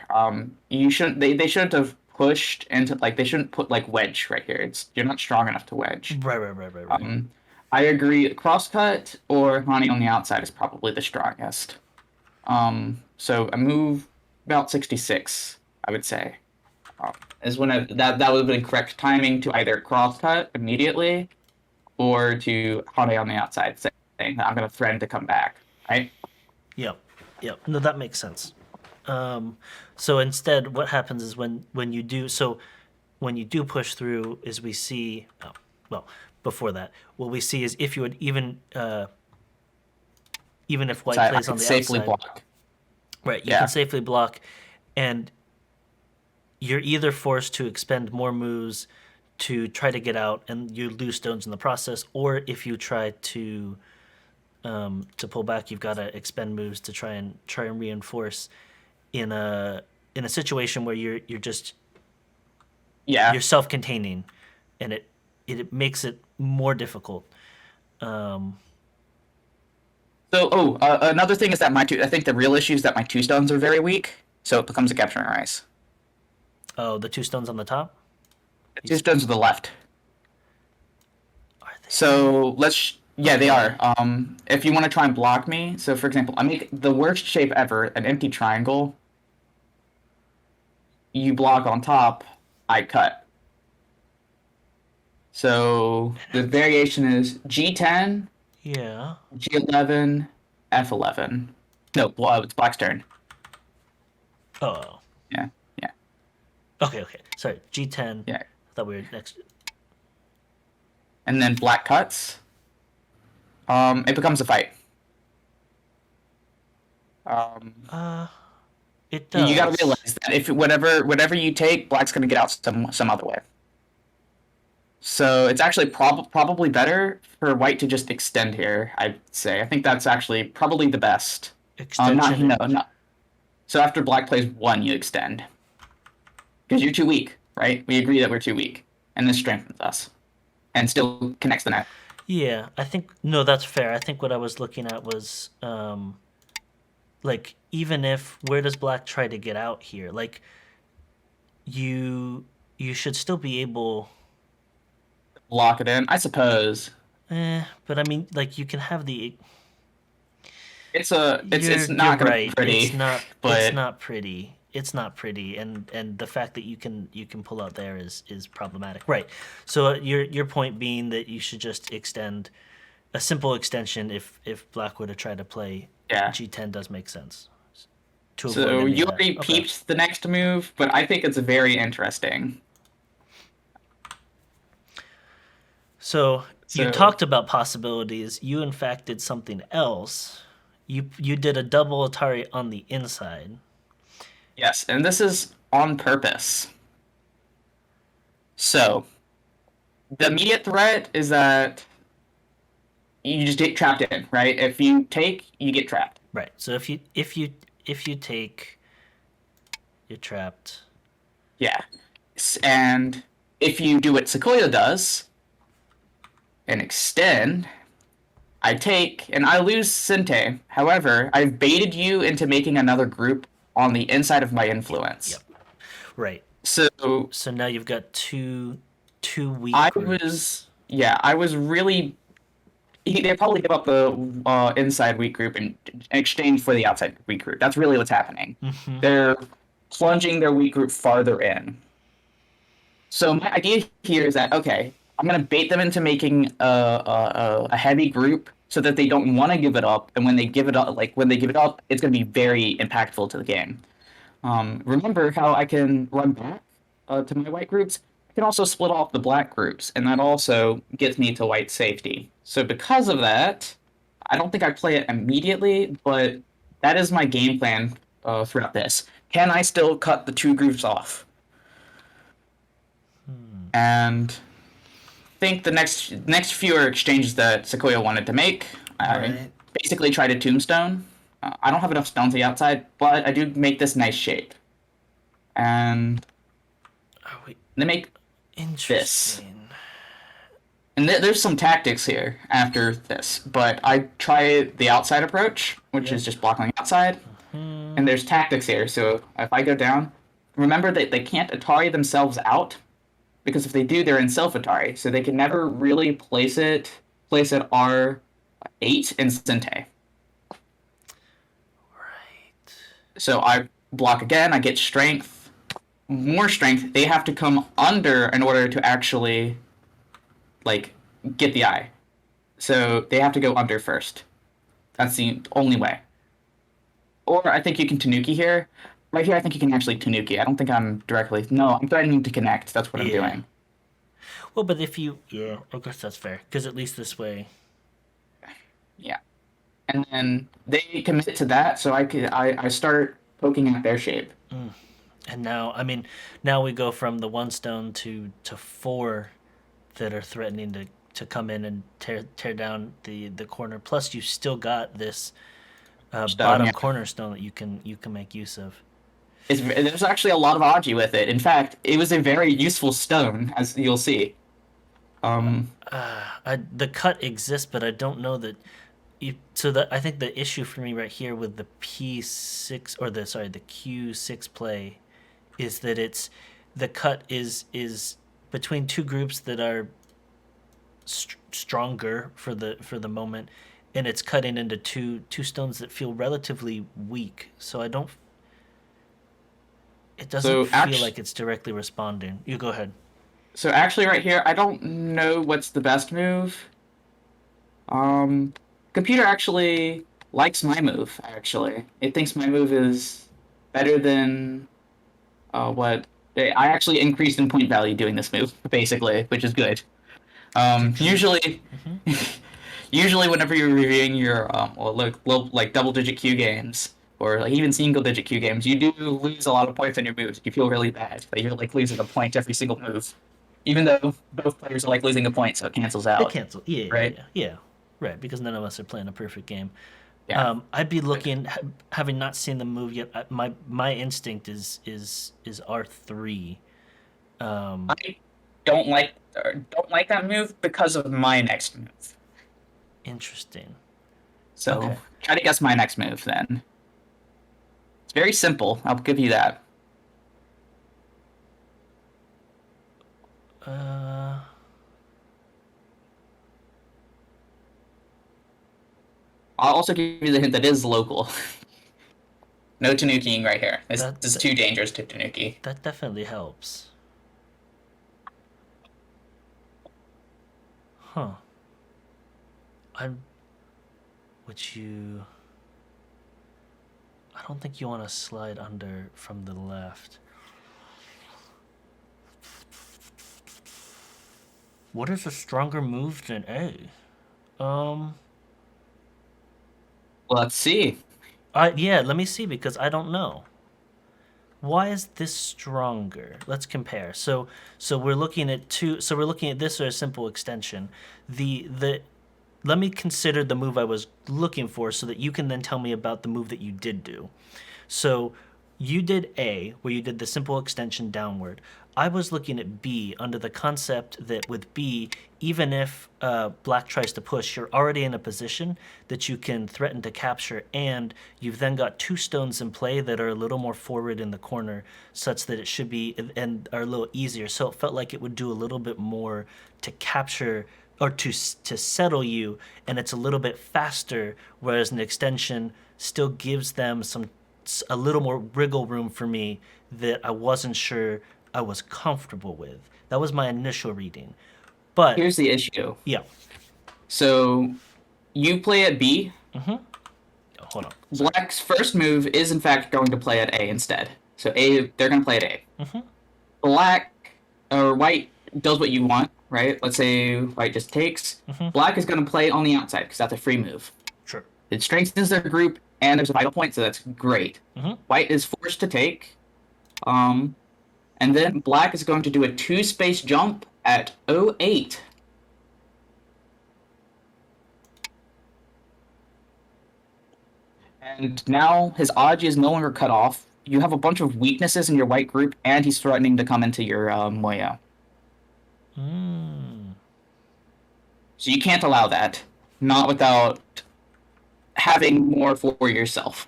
You shouldn't. They shouldn't have pushed into like they shouldn't put like wedge right here. It's you're not strong enough to wedge. Right, right, right, right, right. Um, I agree. Crosscut or honey on the outside is probably the strongest. So a move about 66, I would say, is when that would have been correct timing to either crosscut immediately or to honey on the outside, saying that I'm going to threaten to come back. Right? Yep. Yep. No, that makes sense. Um, so instead, what happens is when you do so, when you do push through, is we see. Oh, well, before that, what we see is if you would even if So white I plays on can the safely outside, block. right? You can Yeah. safely block, and you're either forced to expend more moves to try to get out, and you lose stones in the process, or if you try to pull back, you've got to expend moves to try and reinforce in a situation where you're just Yeah. you're self-containing, and it makes it more difficult. Um, So, another thing is that I think the real issue is that my two stones are very weak, so it becomes a capturing rice. oh, the two stones on the top. The two stones to the left. Are they So yeah, they okay? are. If you want to try and block me, so for example, I make the worst shape ever, an empty triangle. You block on top, I cut. So the variation is G10, Yeah. G11, F11. No, well, it's black's turn. Oh. Yeah, yeah, Okay. Okay. Sorry. G10. yeah. I thought we were next. And then black cuts. It becomes a fight. Um, Uh, it you got to does. realize that if whatever you take, black's gonna get out some other way. So it's actually probably better for white to just extend here. I'd say. I think that's actually probably the best. Not Extension. no, not. So after black plays one, you extend because you're too weak, right? We agree that we're too weak, and this strengthens us and still connects the net. Yeah. I think no, that's fair. I think what I was looking at was like even if where does black try to get out here? Like you you should still be able. Lock it in, I suppose. But I mean, like you can have the. It's You're not gonna be right. It's pretty, not. It's but not pretty. It's not pretty, and the fact that you can pull out there is problematic. Right. So your point being that you should just extend a simple extension if Black were to try to play yeah. G10 does make sense to avoid So any you of that. already Okay. peeped the next move, but I think it's very interesting. So you So talked about possibilities. You in fact did something else. You did a double Atari on the inside. yes, and this is on purpose. So the immediate threat is that you just get trapped in, right? If you take, you get trapped. Right. So if you take, you're trapped. Yeah. And if you do what Saykoya does and extend, I take and I lose Sente. However, I've baited you into making another group on the inside of my influence. Yep. Right. So So now you've got two weak I groups. was, yeah, I was really. They probably give up the inside weak group in exchange for the outside weak group. That's really what's happening. Mm-hmm. They're plunging their weak group farther in. So my idea here is that okay, I'm gonna bait them into making a heavy group so that they don't want to give it up, and when they give it up, it's gonna be very impactful to the game. Remember how I can run back to my white groups? I can also split off the black groups, and that also gets me to white safety. So because of that, I don't think I play it immediately, but that is my game plan throughout this. Can I still cut the two groups off? And think the next few are exchanges that Sequoia wanted to make. I Right. basically tried a tombstone. I don't have enough stone to the outside, but I do make this nice shape. And Oh wait. they make this. Interesting. And there's some tactics here after this, but I try the outside approach, which Yep. is just blocking the outside. Hmm. And there's tactics here. So if I go down, remember that they can't Atari themselves out because if they do, they're in self Atari, so they can never really place it R8 in Sente. Right. So I block again, I get strength, more strength. They have to come under in order to actually like get the eye. So they have to go under first. That's the only way. Or I think you can Tanuki here. Right here, I think you can actually Tanuki. I don't think I'm directly. No, I'm threatening to connect. That's what I'm Yeah. doing. Well, but if you, yeah, I guess that's fair. Because at least this way, Yeah. And then they commit to that, so I start poking at their shape. and now, I mean, now we go from the one stone to four that are threatening to come in and tear down the corner. Plus, you've still got this Stone, bottom yeah. cornerstone that you can make use of. There's actually a lot of Aji with it. In fact, it was a very useful stone, as you'll see. Um, The cut exists, but I don't know that. So that I think the issue for me right here with the P6 or the Q6 play is that it's the cut is between two groups that are stronger for the moment, and it's cutting into two stones that feel relatively weak. So I don't. It doesn't so feel actually, like it's directly responding. You go ahead. so actually, right here, I don't know what's the best move. Um, Computer actually likes my move. Actually, it thinks my move is better than what I actually increased in point value doing this move, basically, which is good. Usually, Mm-hmm. usually whenever you're reviewing your well, like double digit Q games or like even single digit Q games, you do lose a lot of points on your moves. You feel really bad. Like you're like losing a point every single move, even though both players are like losing a point, so it cancels It out, cancel. Yeah, right? yeah, yeah. Right, because none of us are playing a perfect game. Yeah. I'd be looking, having not seen the move yet. My instinct is R3. Um, I don't like that move because of my next move. Interesting. So Okay. try to guess my next move then. It's very simple. I'll give you that. Uh, I'll also give you the hint that it is local. No tanukiing right here. This that, is that too dangerous to tanuki. that definitely helps. Huh. I'm. Would you? I don't think you want to slide under from the left. What is a stronger move than A? Um. Well, let's see. Yeah. Let me see because I don't know. Why is this stronger? Let's compare. So we're looking at two. So we're looking at this or a simple extension. The let me consider the move I was looking for so that you can then tell me about the move that you did do. So you did A, where you did the simple extension downward. I was looking at B under the concept that with B, even if black tries to push, you're already in a position that you can threaten to capture, and you've then got two stones in play that are a little more forward in the corner, such that it should be and are a little easier. So it felt like it would do a little bit more to capture or to settle you, and it's a little bit faster. Whereas an extension still gives them a little more wriggle room for me that I wasn't sure I was comfortable with. That was my initial reading. But Here's the issue. yeah. So you play at B. Oh, hold on. Sorry. Black's first move is in fact going to play at A instead. So A, they're going to play at A. Black or white does what you want, right? Let's say white just takes. Black is going to play on the outside because that's a free move. Sure. It strengthens their group, and there's a vital point, so that's great. White is forced to take. And then black is going to do a 2-space jump at 08. And now his Aji is no longer cut off. You have a bunch of weaknesses in your white group, and he's threatening to come into your Moya. So you can't allow that. Not without having more for yourself.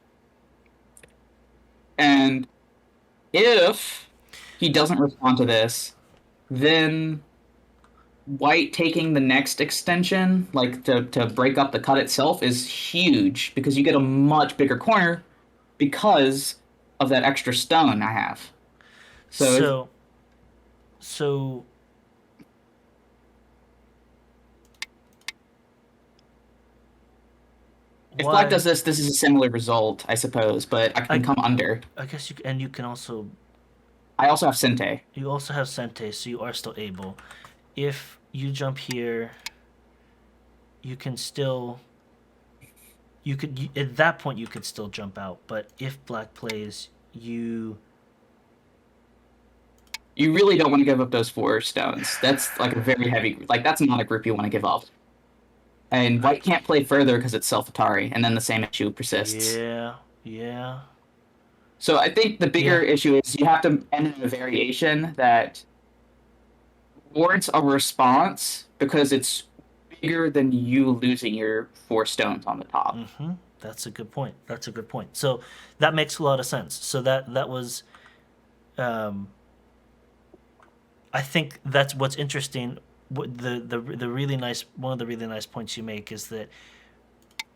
And if he doesn't respond to this, then white taking the next extension, like to break up the cut itself, is huge because you get a much bigger corner because of that extra stone I have. So if black does this, this is a similar result, I suppose, but I can come under. I guess you can also. I also have Sente. You also have Sente, so you are still able. If you jump here, you can still. At that point you could still jump out, but if black plays, you really don't want to give up those 4 stones. That's like a very heavy. Like that's not a group you want to give up. And white can't play further because it's self-Atari, and then the same issue persists. Yeah. So I think the bigger issue is you have to end in a variation that warrants a response because it's bigger than you losing your 4 stones on the top. That's a good point. So that makes a lot of sense. So that was, I think that's what's interesting. The really nice one of the really nice points you make is that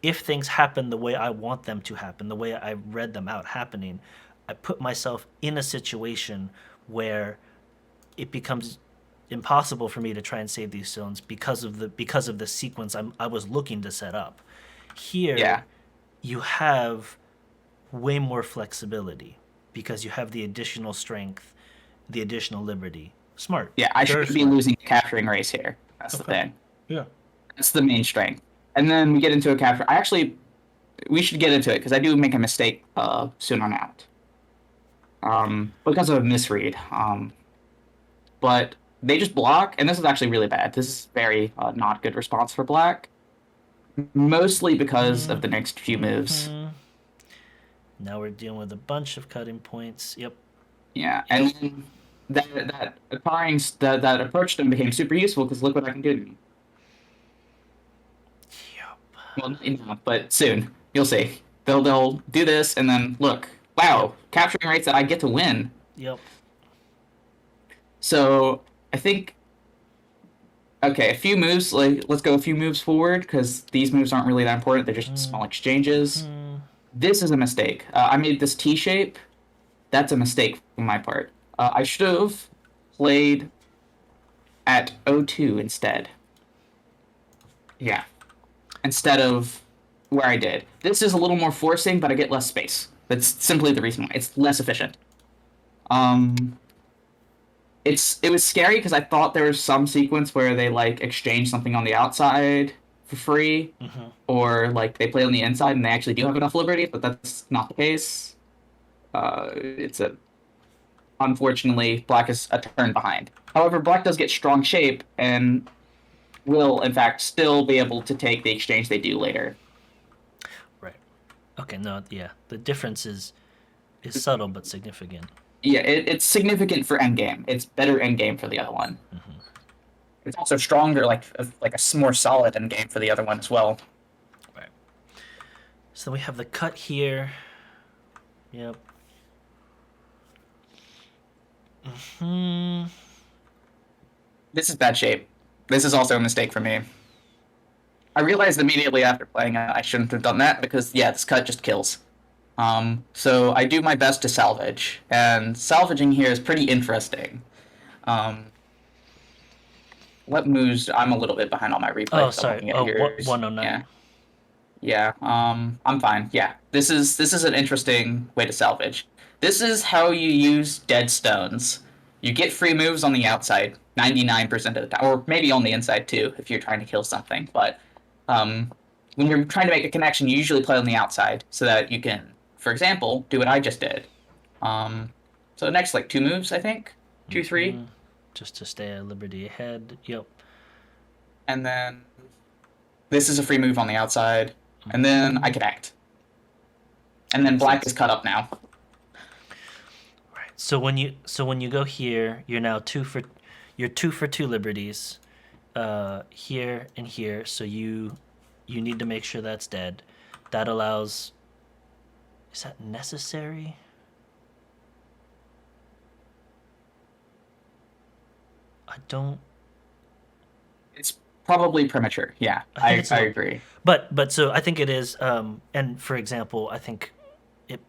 if things happen the way I want them to happen, the way I read them out happening, I put myself in a situation where it becomes impossible for me to try and save these stones because of the sequence I was looking to set up. Here, you have way more flexibility because you have the additional strength, the additional liberty. Smart. Yeah, I should be losing a capturing race here. That's the thing. Yeah. That's the main strength. And then we get into a capture. We should get into it because I do make a mistake soon on out. Because of a misread. But they just block, and this is actually really bad. This is very not good response for black. Mostly because of the next few moves. Now we're dealing with a bunch of cutting points. Yep. Yeah, and then that approach then became super useful because look what I can do to me. Yep. Well, not enough, but soon you'll see. They'll do this, and then look, wow, capturing rates that I get to win. Yep. So I think Okay, a few moves. Like, let's go a few moves forward because these moves aren't really that important. They're just small exchanges. Hmm. This is a mistake. I made this T shape. That's a mistake on my part. I should have played at O2 instead. Yeah, instead of where I did. This is a little more forcing, but I get less space. That's simply the reason why. It's less efficient. Um, it was scary because I thought there was some sequence where they like exchange something on the outside for free, Hmm. or like they play on the inside and they actually do have enough liberty, but that's not the case. It's a Unfortunately, black is a turn behind. However, black does get strong shape and will, in fact, still be able to take the exchange they do later. Right. Okay. No. Yeah. The difference is subtle but significant. Yeah, it's significant for endgame. It's better endgame for the other one. Hmm. It's also stronger, like a more solid endgame for the other one as well. Right. So we have the cut here. Yep. Hmm. This is bad shape. This is also a mistake for me. I realized immediately after playing it I shouldn't have done that because yeah, this cut just kills. So I do my best to salvage, and salvaging here is pretty interesting. Um, what moves? I'm a little bit behind on my replay Oh, because I'm sorry. looking at Oh, yours. 109. Yeah, yeah. I'm fine. Yeah, this is an interesting way to salvage. This is how you use dead stones. You get free moves on the outside 99% of the time, or maybe on the inside too if you're trying to kill something. But um, when you're trying to make a connection, you usually play on the outside so that you can, for example, do what I just did. Um, so next, like two moves, I think, two, three, Hmm. Just to stay at liberty ahead. Yep. and then this is a free move on the outside, and then I Hmm. connect, and then Makes black sense. is cut up now. Right. So when you go here, you're 2 for 2 liberties. Here and here. So you need to make sure that's dead. That allows. Is that necessary? I don't. It's probably premature. Yeah, I think I it's a I little. agree. But so I think it is. And for example, I think it.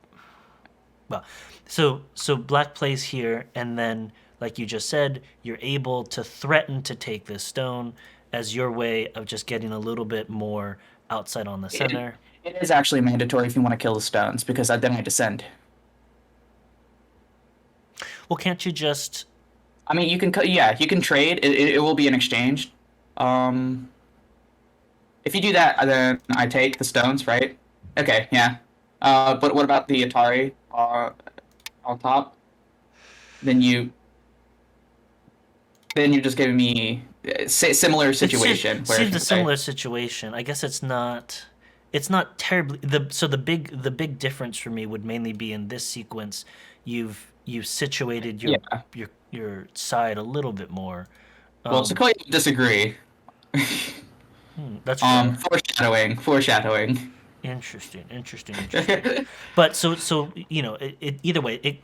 Well, so black plays here, and then like you just said, you're able to threaten to take this stone as your way of just getting a little bit more outside on the It, center. it is actually mandatory if you want to kill the stones because then I descend. Well, can't you just? I mean, you can yeah, you can trade. It will be an exchange. Um, if you do that, then I take the stones, right? Okay, yeah. But what about the Atari on top? Then you then you're just giving me similar It seems situation where if seems you a play, similar situation. I guess it's not. It's not terribly the big difference for me would mainly be in this sequence. You've situated yeah. your side a little bit more. Well, Um, Sequoia would disagree. that's fair. Foreshadowing. Interesting, interesting, interesting. But so either way, it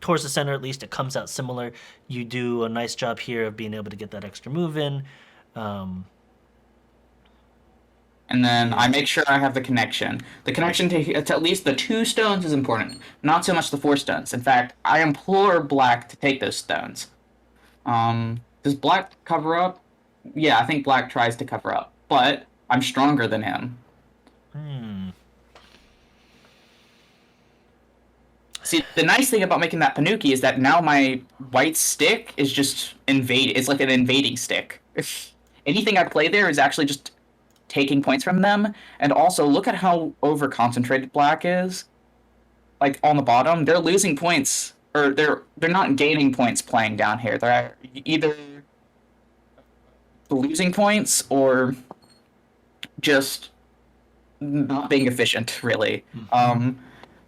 towards the center at least it comes out similar. You do a nice job here of being able to get that extra move in. Um, And then I yeah. make sure I have the connection. The connection to at least the two stones is important, not so much the four stones. In fact, I implore Black to take those stones. Does Black cover up? Yeah, I think Black tries to cover up, but I'm stronger than him. Hmm. See, the nice thing about making that Panuki is that now my white stick is just invade. It's like an invading stick. Anything I play there is actually just taking points from them. And also, look at how over concentrated Black is. Like on the bottom, they're losing points, or they're not gaining points playing down here. They're either losing points or just not being efficient, really. Hmm.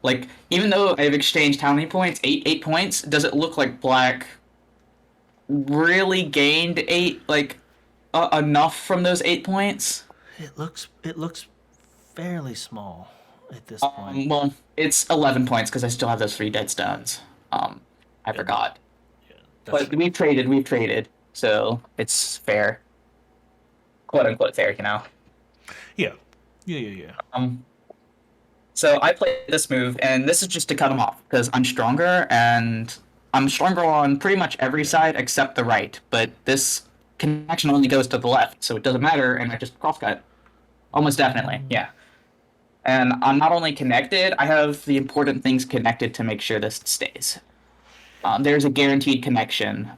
Like even though I've exchanged how many points? Eight points. Does it look like Black really gained eight, like enough from those 8 points? It looks fairly small at this point. Well, it's 11 points because I still have those 3 dead stones. I Yeah, forgot. yeah, that's But true. we've traded, so it's fair. quote unquote fair, you know. Yeah. Yeah. Um, so I play this move, and this is just to cut him off because I'm stronger, and I'm stronger on pretty much every side except the right. But this connection only goes to the left, so it doesn't matter, and I just crosscut. Almost definitely, yeah. And I'm not only connected, I have the important things connected to make sure this stays. There's a guaranteed connection,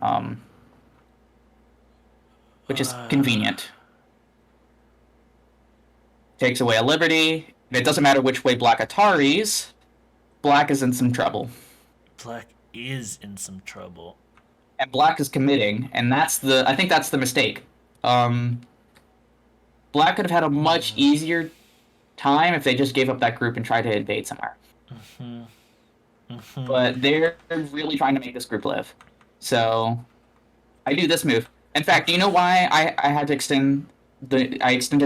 which is convenient. Takes away a liberty. It doesn't matter which way Black Ataris, Black is in some trouble. Black is in some trouble. And Black is committing, and I think that's the mistake. Black could have had a much easier time if they just gave up that group and tried to invade somewhere. But they're really trying to make this group live. So I do this move. In fact, do you know why I had to extended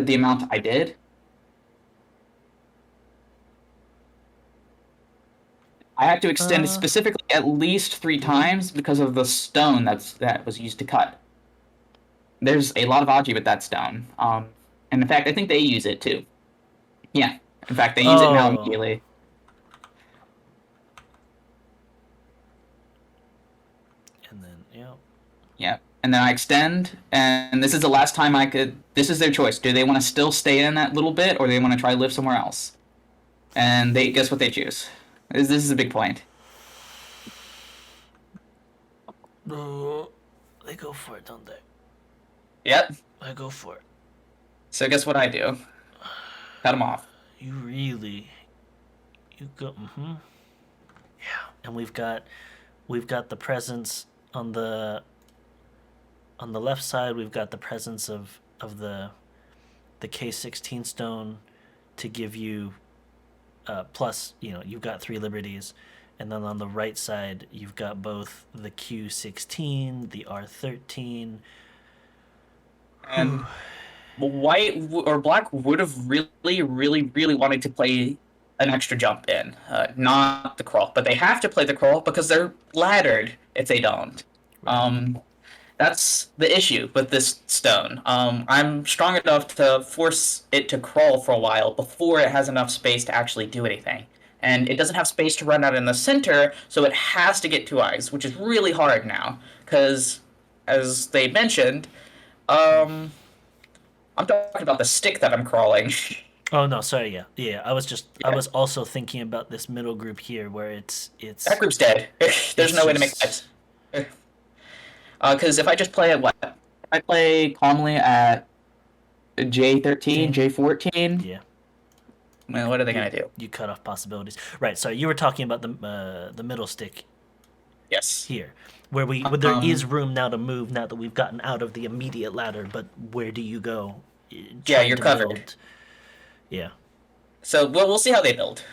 the amount I did? I had to extend it specifically at least 3 times because of the stone that was used to cut. There's a lot of Aji with that stone. And in fact, I think they use it too. Yeah. In fact, they use it now immediately. And then, yeah. Yeah. And then I extend, and this is the last time I could... This is their choice. Do they want to still stay in that little bit, or do they want to try to live somewhere else? And guess what they choose? This is a big point. They go for it, don't they? Yep. I go for it. So guess what I do? Cut them off. You go. Yeah. And we've got the presence on the left side. We've got the presence of the K16 stone to give you plus, you've got 3 liberties. And then on the right side, you've got both the Q16, the R13. And White or Black would have really, really, really wanted to play an extra jump in, not the crawl. But they have to play the crawl because they're laddered if they don't. That's the issue with this stone. I'm strong enough to force it to crawl for a while before it has enough space to actually do anything. And it doesn't have space to run out in the center, so it has to get 2 eyes, which is really hard now. Because, as they mentioned, I'm talking about the stick that I'm crawling. Oh no, sorry, yeah. I was also thinking about this middle group here, where it's that group's dead. There's no way to make lives. Because if I just play if I play calmly at J13, J14, yeah. Well, what are they gonna do? You cut off possibilities, right? So you were talking about the middle stick. Yes. Here, where there is room now to move now that we've gotten out of the immediate ladder, but where do you go? Yeah, you're covered. Yeah. So we'll see how they build.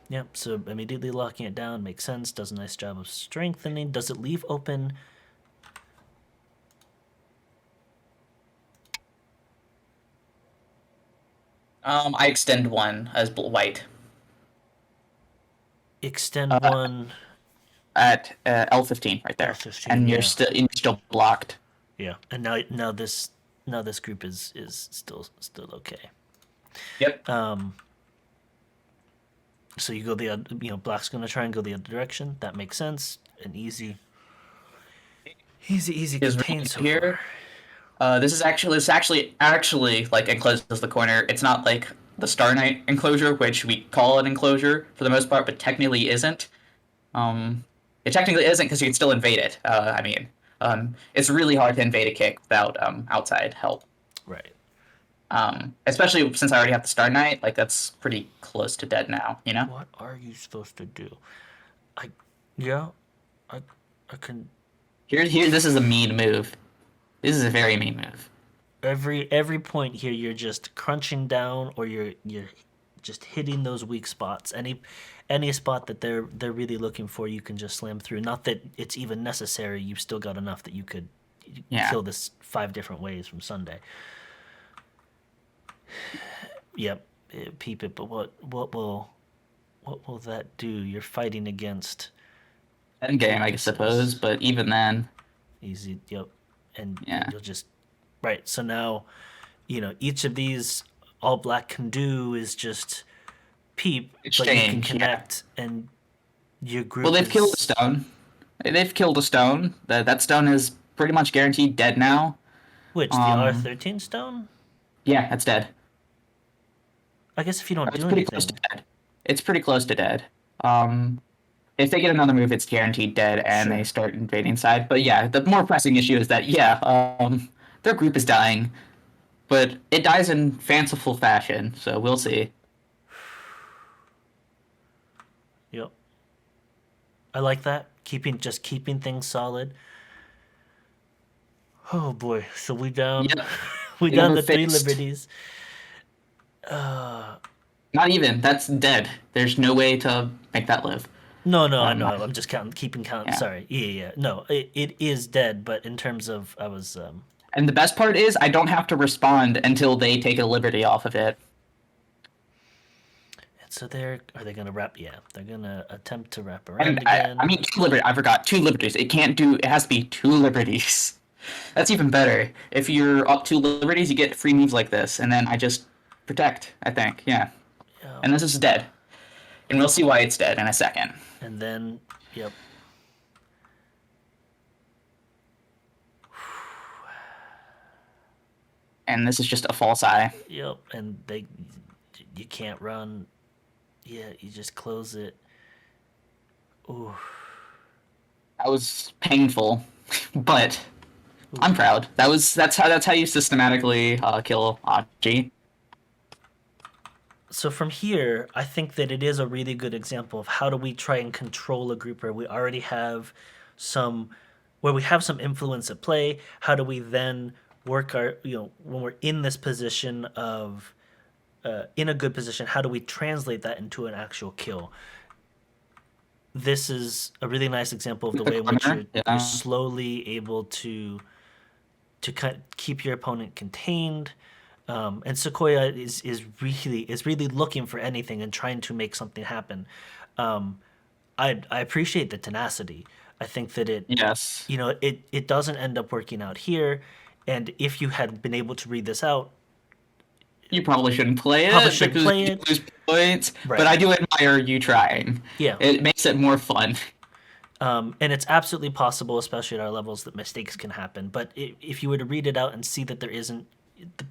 Yep. So immediately locking it down makes sense. Does a nice job of strengthening. Does it leave open? I extend 1 as White. Extend 1 at L15 right there, L15, and you're still blocked. Yeah, and now this group is still okay. Yep. So you go Black's gonna try and go the other direction. That makes sense. An easy contain so here. This is actually like encloses the corner. It's not like the Star Knight enclosure, which we call an enclosure for the most part, but technically isn't. It technically isn't because you can still invade it. It's really hard to invade a kick without outside help. Right. Especially since I already have the Star Knight, like that's pretty close to dead now, you know? What are you supposed to do? I can. Here. This is a mean move. This is a very mean move. Every point here, you're just crunching down, or you're just hitting those weak spots. Any spot that they're really looking for, you can just slam through. Not that it's even necessary. You've still got enough that you could kill this 5 different ways from Sunday. Yep, peep it. But what will that do? You're fighting against Endgame, I suppose, but even then, easy. Yep, and you'll just Right. So now, each of these all black can do is just peep, but you can Exchange, yeah. connect, and your Well, group they've killed a is stone. They've killed a stone. That stone is pretty much guaranteed dead now. which the Um, R13 stone. yeah, that's dead. I guess if you don't It's do pretty close to anything, dead. It's pretty close to dead. Um, if they get another move, it's guaranteed dead, and they sure. start invading side. But yeah, the more pressing issue is that yeah, their group is dying, but it dies in fanciful fashion. So we'll see. Yep. I like that. Keeping things solid. Oh boy. So we down Yep, we they down never to three fixed. liberties. Uh Not even. That's dead. There's no way to make that live. no, no, I know. Not, I'm just keeping count. yeah. Sorry. Yeah, yeah. No, it is dead, but in terms of I was And the best part is I don't have to respond until they take a liberty off of it. so are they gonna wrap? Yeah, they're gonna attempt to wrap And around I again. mean, two liberties. I forgot two liberties. It can't do. It has to be two liberties. That's even better. If you're up two liberties, you get free moves like this, and then I just protect. I think, yeah. Yep. And this is dead, and we'll see why it's dead in a second. And then, yep. And this is just a false eye. Yep, and you can't run. Yeah, you just close it. Ooh, That was painful, but ooh. I'm proud. That's how you systematically kill Aji. So from here, I think that it is a really good example of how do we try and control a group where we already have some, where we have some influence at play. How do we then work when we're in this position of, in a good position, how do we translate that into an actual kill? This is a really nice example of the The way in which corner, you're yeah. slowly able to keep your opponent contained. And Sequoia is really looking for anything and trying to make something happen. Um, I appreciate the tenacity. I think that Yes. it doesn't end up working out here. And if you had been able to read this out, You probably shouldn't play probably it shouldn't because play you it. lose points, but Right. I do admire you trying. Yeah. It makes it more fun. And it's absolutely possible, especially at our levels, that mistakes can happen. But if you were to read it out and see that there isn't,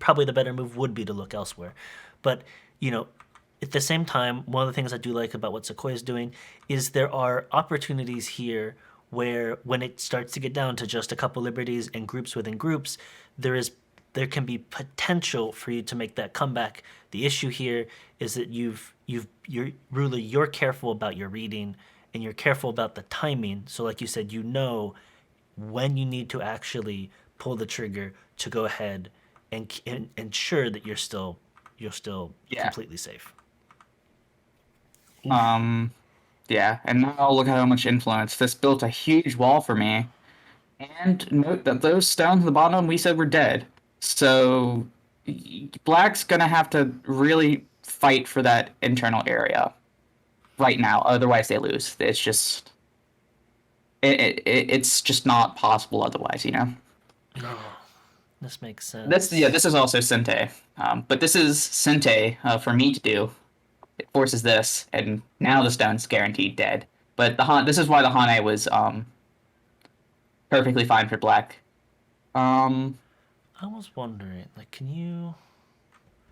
probably the better move would be to look elsewhere. But, you know, at the same time, one of the things I do like about what Sequoia is doing is there are opportunities here where when it starts to get down to just a couple liberties and groups within groups, there can be potential for you to make that comeback. The issue here is that you're careful about your reading and you're careful about the timing. So like you said, you know when you need to actually pull the trigger to go ahead and ensure that you're still Yeah. completely safe. Um, yeah, and now look at how much influence. This built a huge wall for me. And note that those stones at the bottom we said were dead. So Black's gonna have to really fight for that internal area right now. Otherwise, they lose. It's just not possible otherwise. Oh, this makes sense. This is also Sente, but this is Sente for me to do. It forces this, and now the stone's guaranteed dead. But this is why the Hane was perfectly fine for Black. Um, I was wondering, like, can you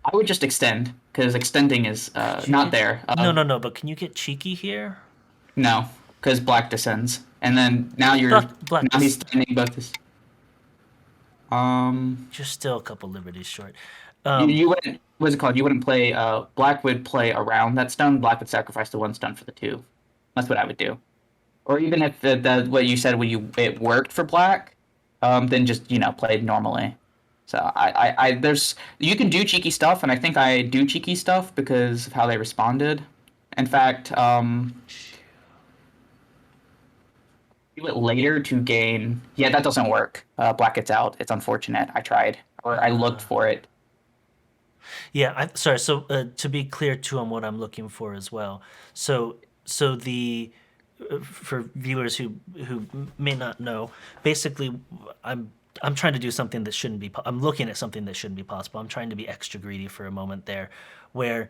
I would just extend because extending is could you not get there. no, no, no, but can you get cheeky here? No, because Black descends, and then Black now he's this threatening both his. Um, You're still a couple liberties short. you wouldn't. What's it called? You wouldn't play. Black would play around that stone. Black would sacrifice the one stone for the two. That's what I would do. Or even if the what you said when it worked for Black, then just play normally. So there's you can do cheeky stuff, and I think I do cheeky stuff because of how they responded. In fact, do it later to gain. Yeah, that doesn't work. Black gets out. It's unfortunate. I tried, or I looked for it. Yeah, sorry. So to be clear too on what I'm looking for as well. So the for viewers who may not know, basically, I'm trying to do something that shouldn't be. I'm looking at something that shouldn't be possible. I'm trying to be extra greedy for a moment there, where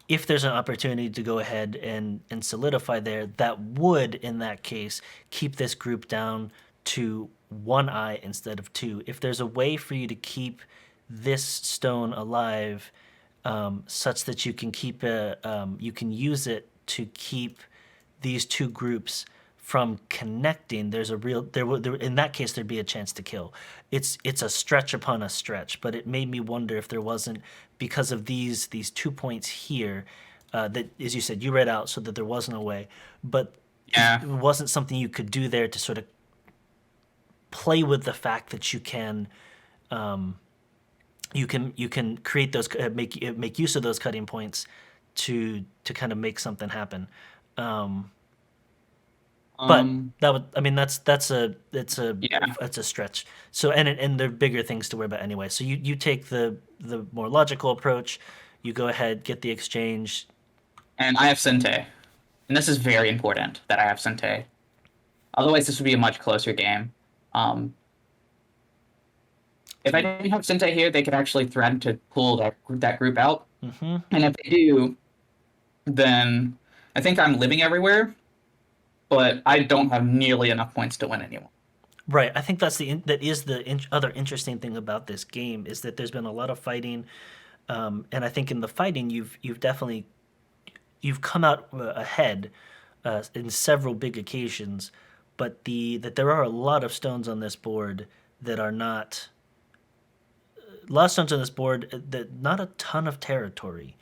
if there's an opportunity to go ahead and solidify there, that would, in that case, keep this group down to one eye instead of two. If there's a way for you to keep this stone alive, such that you can you can use it to keep these two groups from connecting, there's a real there in that case there'd be a chance to kill. It's a stretch upon a stretch, but it made me wonder if there wasn't, because of these 2 points here, that, as you said, you read out so that there wasn't a way, but Yeah. it wasn't something you could do there to sort of play with the fact that you can create those, make use of those cutting points to kind of make something happen. But that would, I mean, that's a Yeah. it's a stretch. So and there are bigger things to worry about anyway. So you take the more logical approach. You go ahead, get the exchange. And I have Sente. And this is very important that I have Sente. Otherwise, this would be a much closer game. If I didn't have Sente here, they could actually threaten to pull that group out. Mm-hmm. And if they do, then I think I'm living everywhere, but I don't have nearly enough points to win anymore. Right. I think that is the other interesting thing about this game, is that there's been a lot of fighting, and I think in the fighting you've definitely come out ahead in several big occasions, but that there are a lot of stones on this board that are not. A lot of stones on this board that not a ton of territory.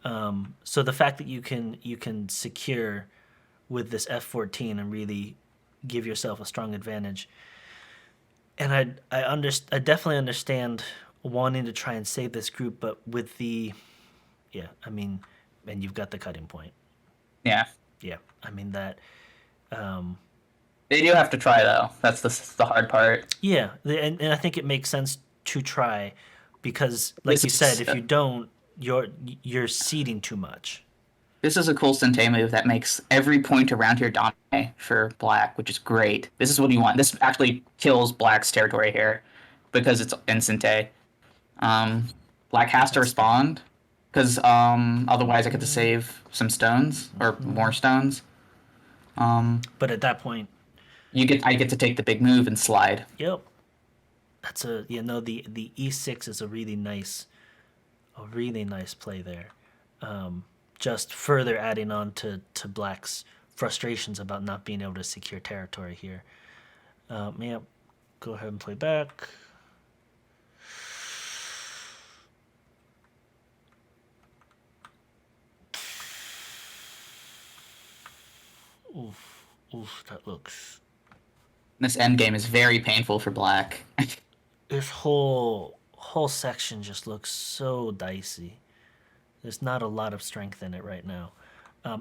So the fact that you can secure with this F14 and really give yourself a strong advantage. And I definitely understand wanting to try and save this group, but with I mean, and you've got the cutting point. Yeah. Yeah, I mean that. They do have to try, though. That's the hard part. Yeah, and I think it makes sense to try, because, like you said, if you don't, you're ceding too much. This is a cool Sente move that makes every point around here dominate for black, which is great. This is what you want. This actually kills black's territory here because it's in Sente. Black has to respond because otherwise I get to save some stones or more stones. But at that point, I get to take the big move and slide. yep, that's the E6 is a really nice play there. Just further adding on to black's frustrations about not being able to secure territory here. Yeah, go ahead and play back. Oof, that looks. This end game is very painful for black. This whole section just looks so dicey. There's not a lot of strength in it right now.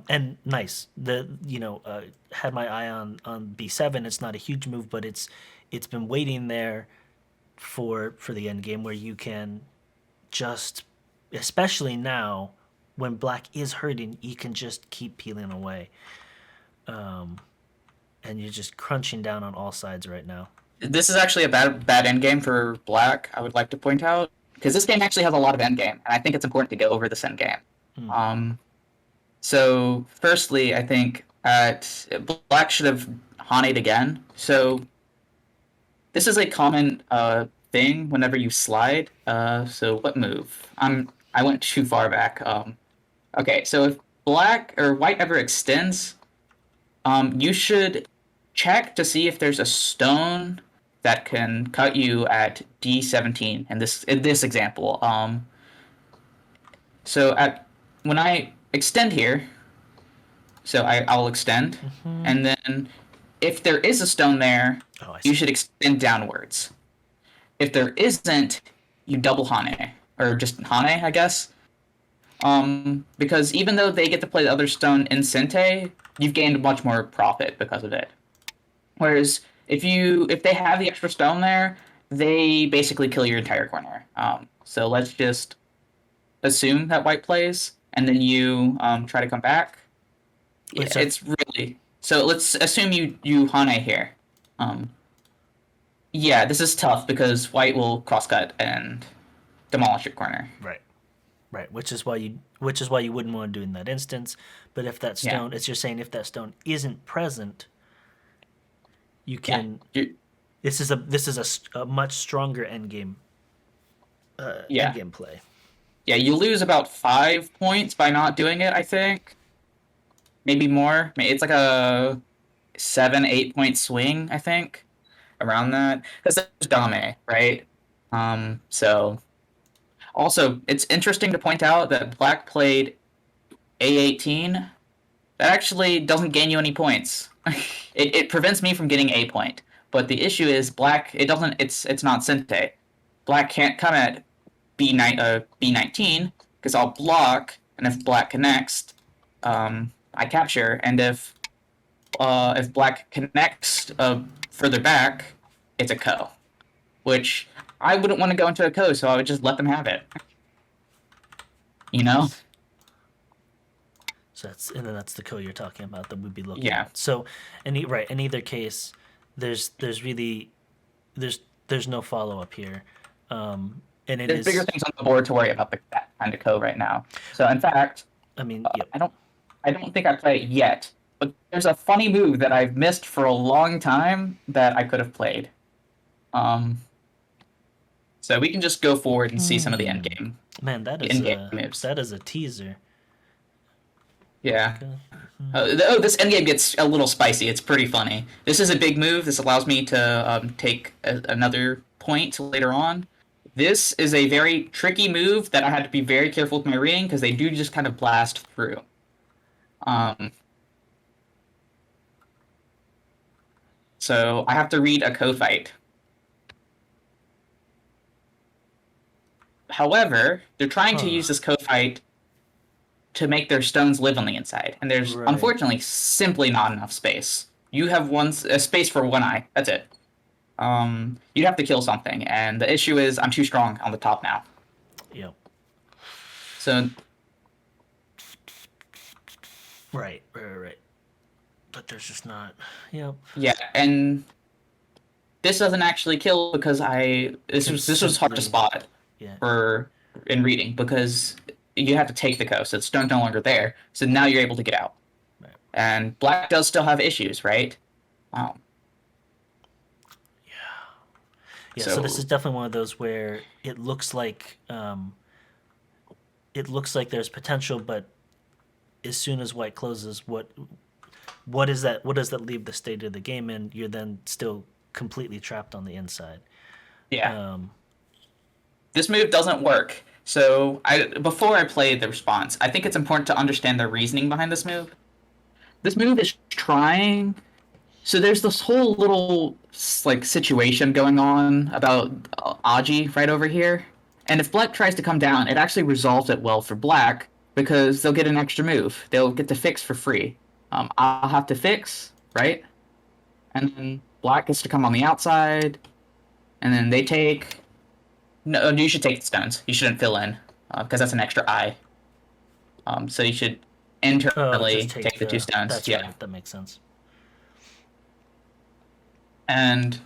And nice. Had my eye on B7. It's not a huge move, but it's been waiting there for the end game, where you can just, especially now when black is hurting, you can just keep peeling away. And you're just crunching down on all sides right now. This is actually a bad end game for black, I would like to point out. Because this game actually has a lot of endgame, and I think it's important to go over this endgame. So, firstly, I think black should have Haned again. So, this is a common thing whenever you slide. So, what move? I went too far back. Okay, so if black or white ever extends, you should check to see if there's a stone that can cut you at D17 in this example. So when I extend here, so I'll extend, and then if there is a stone there, you should extend downwards. If there isn't, you double Hane, or just Hane, I guess. Because even though they get to play the other stone in Sente, you've gained much more profit because of it. Whereas if they have the extra stone there, they basically kill your entire corner. So let's just assume that white plays, and then you try to come back. It's really, so let's assume you Hane here. Yeah, this is tough because white will crosscut and demolish your corner. Right. Right. Which is why you wouldn't want to do in that instance. But if that Yeah, stone, as you're saying, if that stone isn't present, you yeah, can. you This is a much stronger yeah, endgame play. yeah. You lose about 5 points by not doing it. I think maybe more. It's like a 7, 8 point swing. I think around that because there's Dame, right? So also it's interesting to point out that Black played A18. That actually doesn't gain you any points. It prevents me from getting a point. But the issue is Black. It doesn't. It's not Sente. Black can't come at B19 because I'll block, and if Black connects, I capture. And if Black connects further back, it's a co. Which I wouldn't want to go into a co, so I would just let them have it. You know? So that's the code you're talking about that we'd be looking Yeah. at. So, in either case, there's really there's no follow up here, and it There's bigger is. things on the board to worry about that kind of co right now. So in fact, I mean, yep. I don't think I play it yet, but there's a funny move that I've missed for a long time that I could have played. Um, so we can just go forward and see some of the Man, that is end game a moves. that is a teaser. Yeah. Okay. This end game gets a little spicy. It's pretty funny. This is a big move. This allows me to take another point later on. This is a very tricky move that I had to be very careful with my reading because they do just kind of blast through. So I have to read a co-fight. However, they're trying to use this co-fight to make their stones live on the inside, and there's Right. unfortunately simply not enough space. You have a space for one eye. That's it. You'd have to kill something, and the issue is I'm too strong on the top now. Yep. So Right. But there's just not. Yep. yeah, and this doesn't actually kill because this was hard to spot Yeah. in reading because you have to take the coast. It's no longer there. So now you're able to get out. Right. And Black does still have issues, right? Yeah. So this is definitely one of those where it looks like there's potential, but as soon as white closes, what is that? What does that leave the state of the game in? You're then still completely trapped on the inside. Yeah. This move doesn't work. So before I play the response, I think it's important to understand the reasoning behind this move. This move is trying. So there's this whole little like situation going on about Aji right over here, and if Black tries to come down, it actually resolves it well for Black because they'll get an extra move. They'll get to fix for free. I'll have to fix, right? And then Black gets to come on the outside, and then they take. No, you should take the stones. You shouldn't fill in because that's an extra eye. So you should internally Just take the 2 stones. That's Yeah. right. That makes sense. And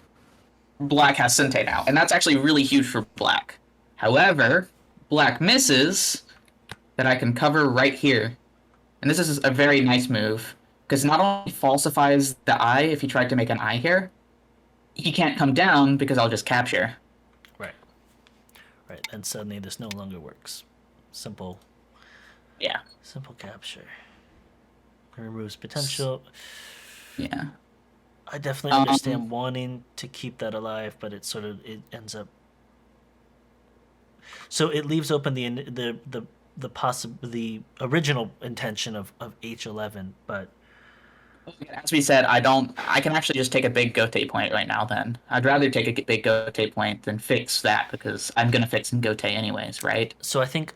Black has Sente now, and that's actually really huge for Black. However, Black misses that I can cover right here. And this is a very nice move, because not only falsifies the eye if he tried to make an eye here, he can't come down because I'll just capture. Right. And suddenly this no longer works. Simple capture. It removes potential. Yeah. I definitely understand wanting to keep that alive, but it ends up. So it leaves open the original intention of H11, but As we said, I can actually just take a big Gote point right now then. I'd rather take a big Gote point than fix that because I'm going to fix in Gote anyways, right? So I think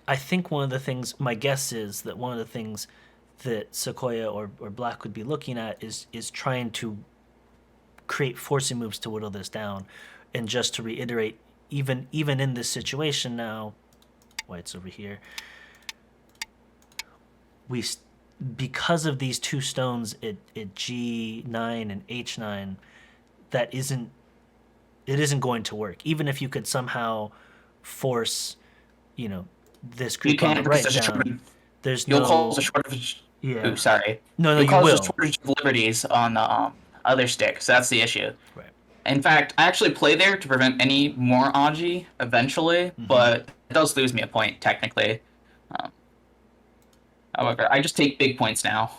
one of the things, my guess is that one of the things that Saykoya or Black would be looking at is trying to create forcing moves to whittle this down. And just to reiterate, even in this situation now, white's over here, because of these 2 stones at G9 and H9, that isn't it isn't going to work. Even if you could somehow force, you know, this You group on the can't because right there's a down, shortage. there's You'll cause a no. shortage. Ooh, Yeah. sorry. No, You'll you cause a will. shortage of liberties on the other stick, so that's the issue. Right. In fact, I actually play there to prevent any more Aji eventually, Mm-hmm. but it does lose me a point technically. Um, However, I just take big points now.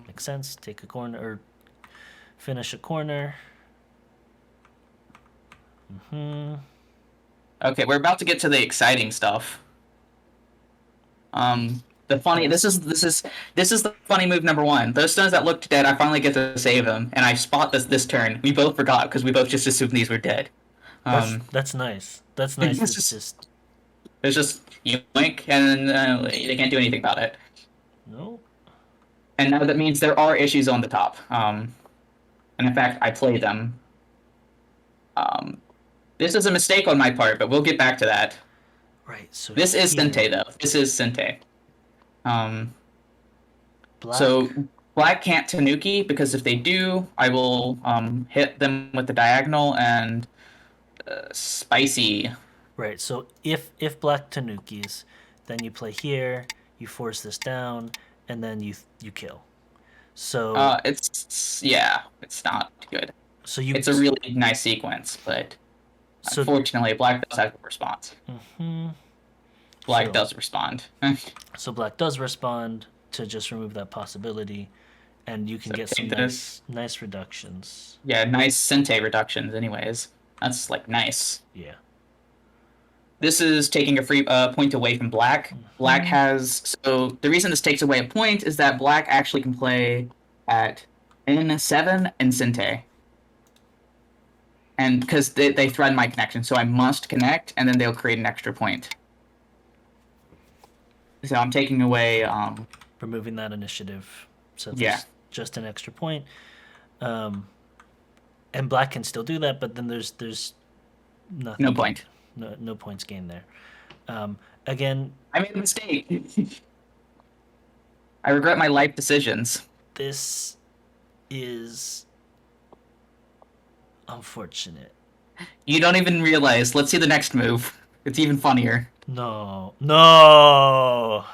Makes sense. Take a corner or finish a corner. Hmm. Okay, we're about to get to the exciting stuff. The funny this is the funny move number one. Those stones that looked dead, I finally get to save them, and I spot this turn. We both forgot because we both just assumed these were dead. That's nice. That's nice. It's It's just just it's just you blink and they can't do anything about it. no. And now that means there are issues on the top. And in fact, I play them. Um, this is a mistake on my part, but we'll get back to that. Right. So This is here, Sente though. This is Sente. Um, black. so black can't Tanuki because if they do, I will hit them with the diagonal and spicy. Right. So if black tanukis, then you play here. You force this down, and then you kill. So It's not good. so you It's a really nice sequence, but so unfortunately, black does have a response. hmm Black so does respond. so black does respond to just remove that possibility, and you can So get some take this. nice reductions. Yeah, nice Sente reductions. Anyways, that's like nice. Yeah. This is taking a free point away from black. Black has so the reason this takes away a point is that black actually can play at N7 and Sente. And because they threaten my connection, so I must connect, and then they'll create an extra point. So I'm taking away. Removing that initiative, so Yeah. there's just an extra point. Um, and black can still do that, but then there's nothing. No point. No points gained there. Again, I made a mistake. I regret my life decisions. this is unfortunate. You don't even realize. Let's see the next move. It's even funnier. No, no,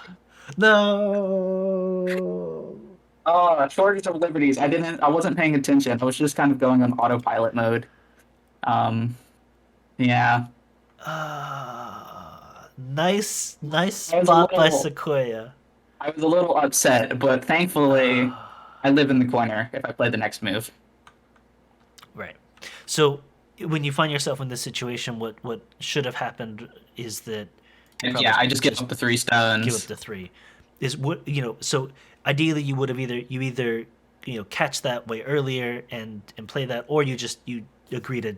no. Oh, shortage of liberties. I wasn't paying attention. I was just kind of going on autopilot mode. Um, yeah. Nice I was a spot by little, Sequoia. I was a little upset, but thankfully, I live in the corner if I play the next move. Right. So when you find yourself in this situation, what should have happened is that you And probably yeah, I just give up the 3 give up stones. the three. Is what So ideally, you would have either catch that way earlier and play that, or you agree to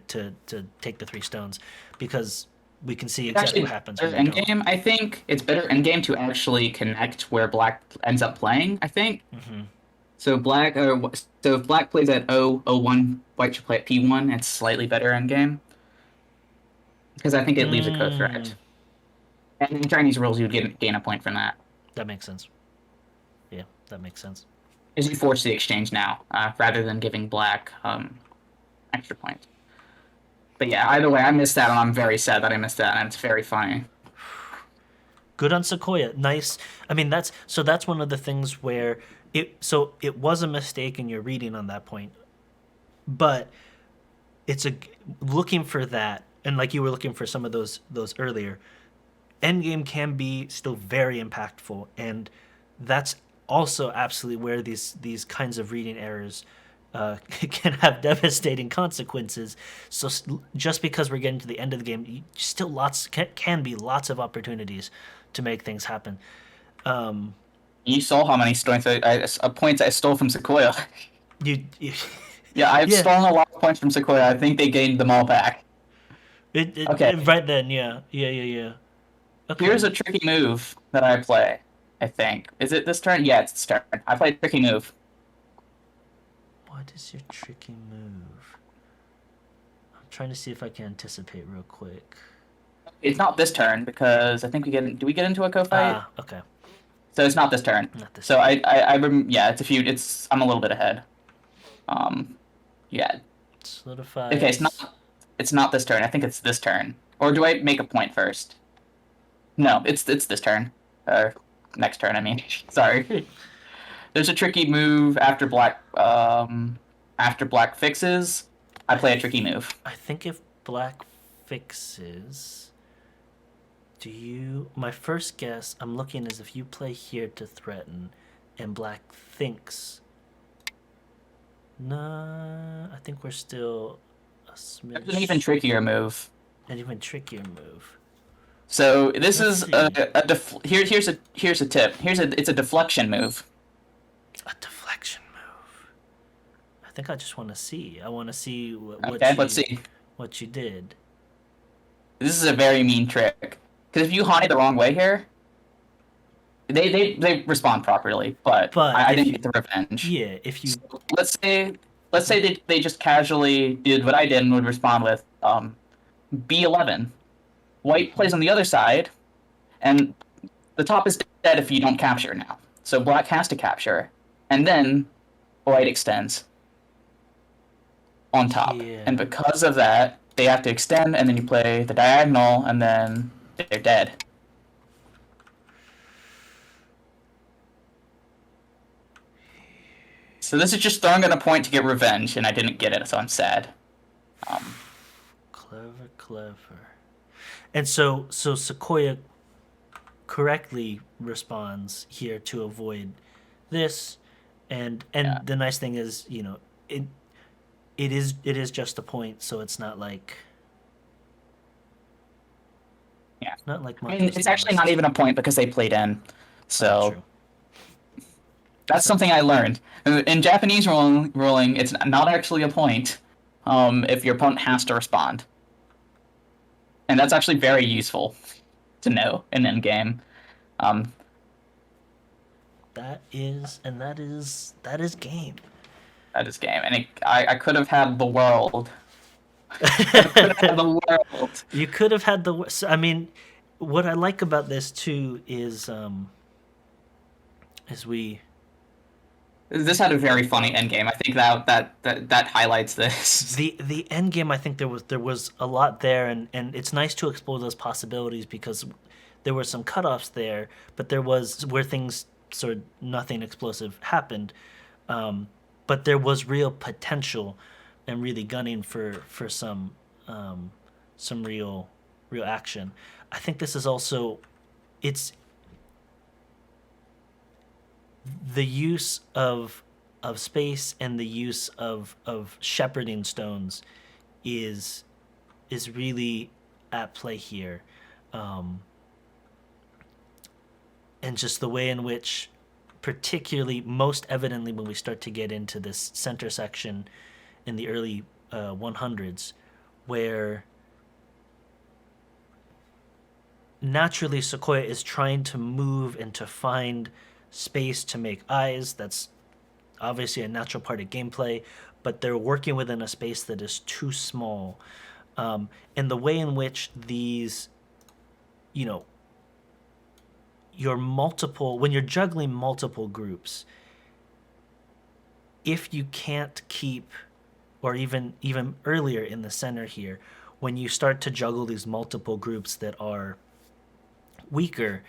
take the 3 stones, because we can see It's exactly actually what happens better when you don't. endgame. I think it's better endgame to actually connect where black ends up playing, I think. Hmm. So so if black plays at O1, white should play at P1. It's slightly better endgame because I think it leaves a co-threat. And in Chinese rules, you'd gain a point from that. That makes sense. Yeah, that makes sense. Is you force the exchange now rather than giving black extra points. But yeah, either way, I missed that, and I'm very sad that I missed that, and it's very funny. Good on Sequoia. Nice. I mean, that's one of the things where it was a mistake in your reading on that point, but it's looking for that, and like you were looking for some of those earlier. Endgame can be still very impactful, and that's also absolutely where these kinds of reading errors can have devastating consequences. So just because we're getting to the end of the game, still can be lots of opportunities to make things happen. You saw how many points I stole from Sequoia. You Yeah, I've yeah. stolen a lot of points from Sequoia. I think they gained them all back. Okay, Right then, yeah. Okay. here's a tricky move that I play, I think. Is it this turn? Yeah, it's this turn. I play a tricky move. What is your tricky move? I'm trying to see if I can anticipate real quick. It's not this turn because I think do we get into a co-fight? Okay. So it's not this turn. Not this So turn. yeah, it's a feud. I'm a little bit ahead. Yeah. Solidifies. Okay, it's not. It's not this turn. I think it's this turn. Or do I make a point first? No, it's this turn. Next turn, I mean. Sorry. There's a tricky move after black fixes. I play a tricky move. I think if black fixes, do you? My first guess, I'm looking, is if you play here to threaten, and black thinks. Nah, I think we're still a smidge. There's an even trickier move. An even trickier move. So this Let's is see. here's a tip. It's a deflection move. A deflection move. I think I just want to see. I want to see Okay, let's see. what you did. This is a very mean trick. Because if you hide the wrong way here, they respond properly, but I didn't get the revenge. Yeah, if you So let's say they just casually did what I did and would respond with B11. White plays on the other side, and the top is dead if you don't capture now. So black has to capture, and then white extends on top. Yeah. And because of that, they have to extend, and then you play the diagonal, and then they're dead. So this is just throwing in a point to get revenge, and I didn't get it, so I'm sad. Clever. And so Saykoya correctly responds here to avoid this, and Yeah. the nice thing is, it is just a point, so it's not like it's not like I mean, it's actually not even a point because they played in. So true. that's something I learned. In Japanese ruling, it's not actually a point if your opponent has to respond. And that's actually very useful to know in endgame. That is game. That is game. And I could have had the world. I could have had the world. You could have had I mean, what I like about this too is This had a very funny endgame. I think that highlights this. the end game. I think there was a lot there, and it's nice to explore those possibilities because there were some cutoffs there, but there was where things sort of nothing explosive happened, but there was real potential and really gunning for some real action. I think this is also it's the use of space and the use of shepherding stones is really at play here, and just the way in which, particularly most evidently when we start to get into this center section in the early 100s, where naturally Saykoya is trying to move and to find space to make eyes. That's obviously a natural part of gameplay, but they're working within a space that is too small. And the way in which these, when you're juggling multiple groups, if you can't keep, or even earlier in the center here, when you start to juggle these multiple groups that are weaker,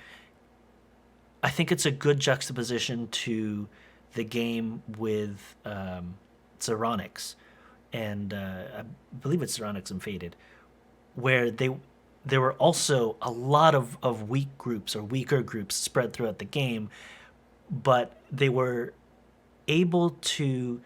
I think it's a good juxtaposition to the game with Xeronix, and I believe it's Xeronix and Faded, where there were also a lot of weak groups or weaker groups spread throughout the game, but they were able to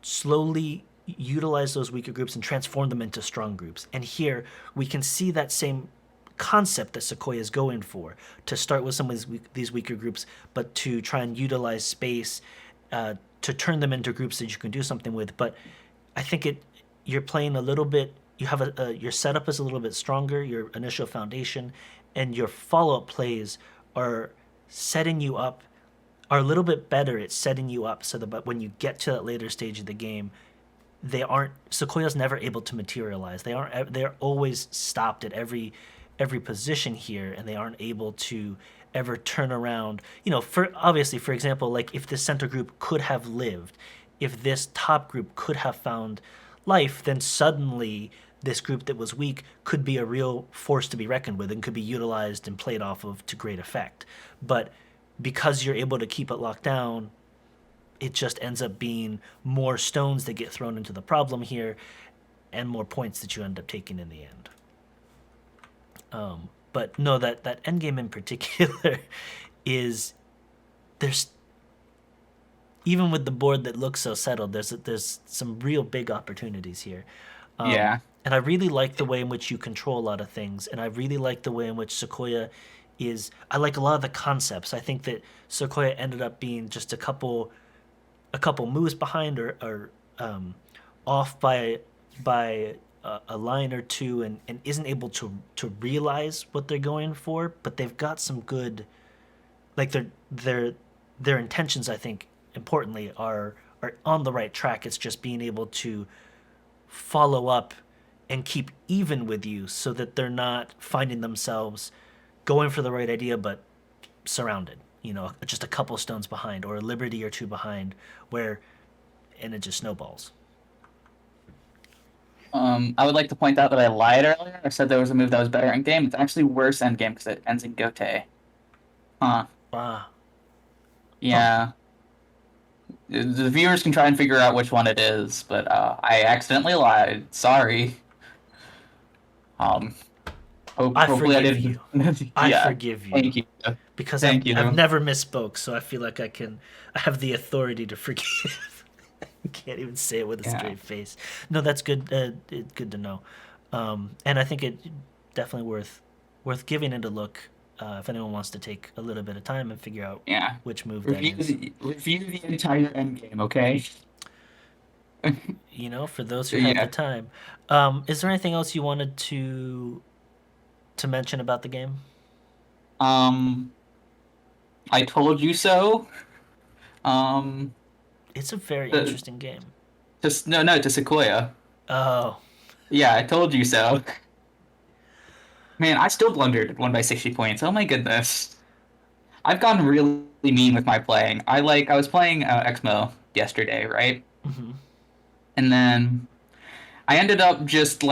slowly utilize those weaker groups and transform them into strong groups. And here we can see that same concept that Saykoya is going for, to start with some of these weaker groups, but to try and utilize space to turn them into groups that you can do something with. But I think you're playing a little bit, you have your setup is a little bit stronger, your initial foundation, and your follow-up plays are setting you up, are a little bit better at setting you up so that when you get to that later stage of the game, Saykoya's never able to materialize. They're always stopped at every position here, and they aren't able to ever turn around. For example, like if this center group could have lived, if this top group could have found life, then suddenly this group that was weak could be a real force to be reckoned with and could be utilized and played off of to great effect. But because you're able to keep it locked down, it just ends up being more stones that get thrown into the problem here and more points that you end up taking in the end. But no, that end game in particular is there's even with the board that looks so settled, there's some real big opportunities here. Yeah. And I really like the way in which you control a lot of things, and I really like the way in which Saykoya is. I like a lot of the concepts. I think that Saykoya ended up being just a couple moves behind or off by a line or two, and isn't able to realize what they're going for. But they've got some good, like their intentions. I think importantly are on the right track. It's just being able to follow up and keep even with you so that they're not finding themselves going for the right idea but surrounded, just a couple stones behind or a liberty or two behind and it just snowballs. I would like to point out that I lied earlier. I said there was a move that was better end game. It's actually worse end game because it ends in gote. Huh. Ah. Yeah. The viewers can try and figure out which one it is, but I accidentally lied. Sorry. Hopefully I forgive didn't. you. I forgive you. Thank you. Because Thank you. I've never misspoke, so I feel like I have the authority to forgive. I can't even say it with a straight face. No, that's good. Good to know. And I think it definitely worth giving it a look if anyone wants to take a little bit of time and figure out which move that is. Review the entire end game, okay? For those who have the time. Is there anything else you wanted to mention about the game? I told you so. It's a very interesting game. To Saykoya. Oh. Yeah, I told you so. Man, I still blundered, won by 60 points. Oh my goodness. I've gotten really mean with my playing. I was playing Exmo yesterday, right? Mm-hmm. And then I ended up just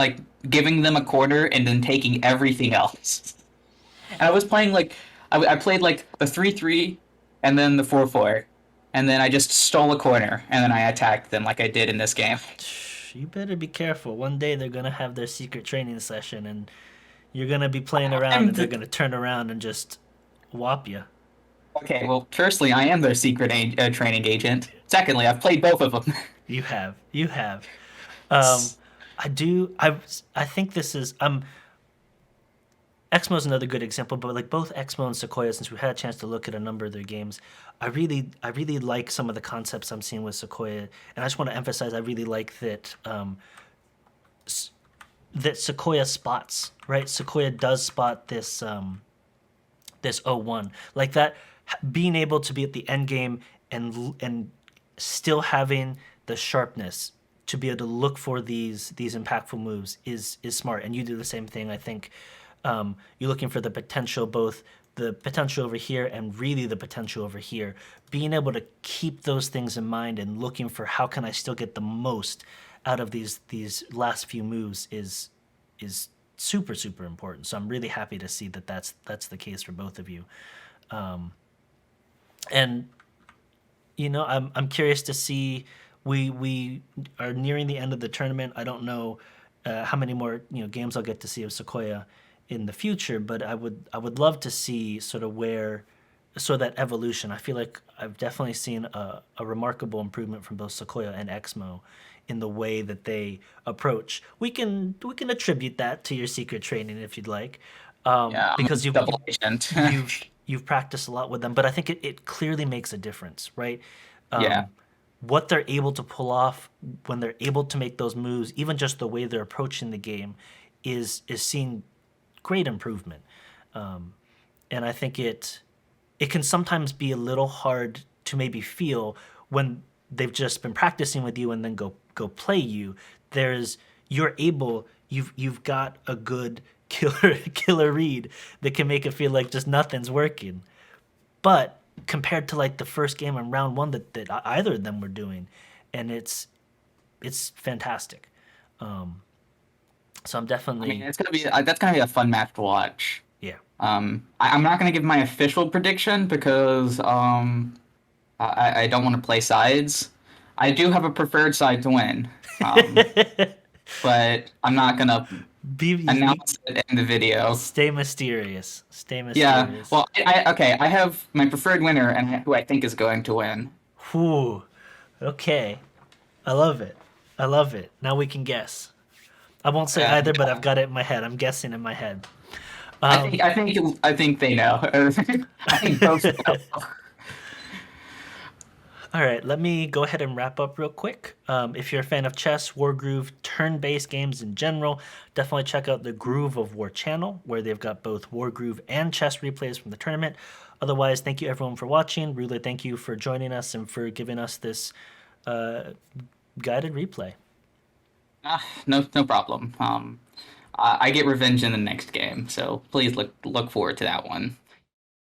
giving them a corner and then taking everything else. And I was playing I played the 3-3 and then the 4-4. And then I just stole a corner and then I attacked them like I did in this game. You better be careful. One day they're going to have their secret training session and you're going to be playing around and they're going to turn around and just whop you. Okay, well, firstly, I am their secret training agent. Secondly, I've played both of them. You have. I do. I think this is. Exmo's another good example, but both Exmo and Saykoya, since we had a chance to look at a number of their games, I really like some of the concepts I'm seeing with Saykoya, and I just want to emphasize I really like that that Saykoya spots, right? Saykoya does spot this this 0-1 like that, being able to be at the end game and still having the sharpness to be able to look for these impactful moves is smart, and you do the same thing. I think you're looking for the potential, both the potential over here and really the potential over here. Being able to keep those things in mind and looking for how can I still get the most out of these last few moves is super, super important. So I'm really happy to see that that's the case for both of you. And I'm curious to see. We are nearing the end of the tournament. I don't know how many more games I'll get to see of Saykoya in the future, but I would love to see sort of that evolution. I feel like I've definitely seen a remarkable improvement from both Saykoya and Exmo in the way that they approach. We can attribute that to your secret training if you'd like, because you've practiced a lot with them. But I think it clearly makes a difference, right? What they're able to pull off when they're able to make those moves, even just the way they're approaching the game, is seeing great improvement. And I think it can sometimes be a little hard to maybe feel when they've just been practicing with you and then go play you. You've got a good killer read that can make it feel like just nothing's working. But compared to the first game in round one that either of them were doing, and it's fantastic. So So I'm I mean, definitely, it's gonna be that's gonna be a fun match to watch. yeah. I'm not gonna give my official prediction because I don't want to play sides. I do have a preferred side to win, but I'm not gonna Be announce it in the video. stay mysterious. Stay Yeah, mysterious. well, okay, I have my preferred winner and who I think is going to win. Whew. Okay. I love it. I love it. Now we can guess. I won't say either, but I've Yeah. got it in my head. I'm guessing in my head. I Um, think I think they know. I think both know. all right, let me go ahead and wrap up real quick. If you're a fan of chess, Wargroove, turn-based games in general, definitely check out the Groove of War channel, where they've got both Wargroove and chess replays from the tournament. Otherwise, thank you everyone for watching. Ruler, thank you for joining us and for giving us this uh, guided replay. No problem. I get revenge in the next game, so please look forward to that one.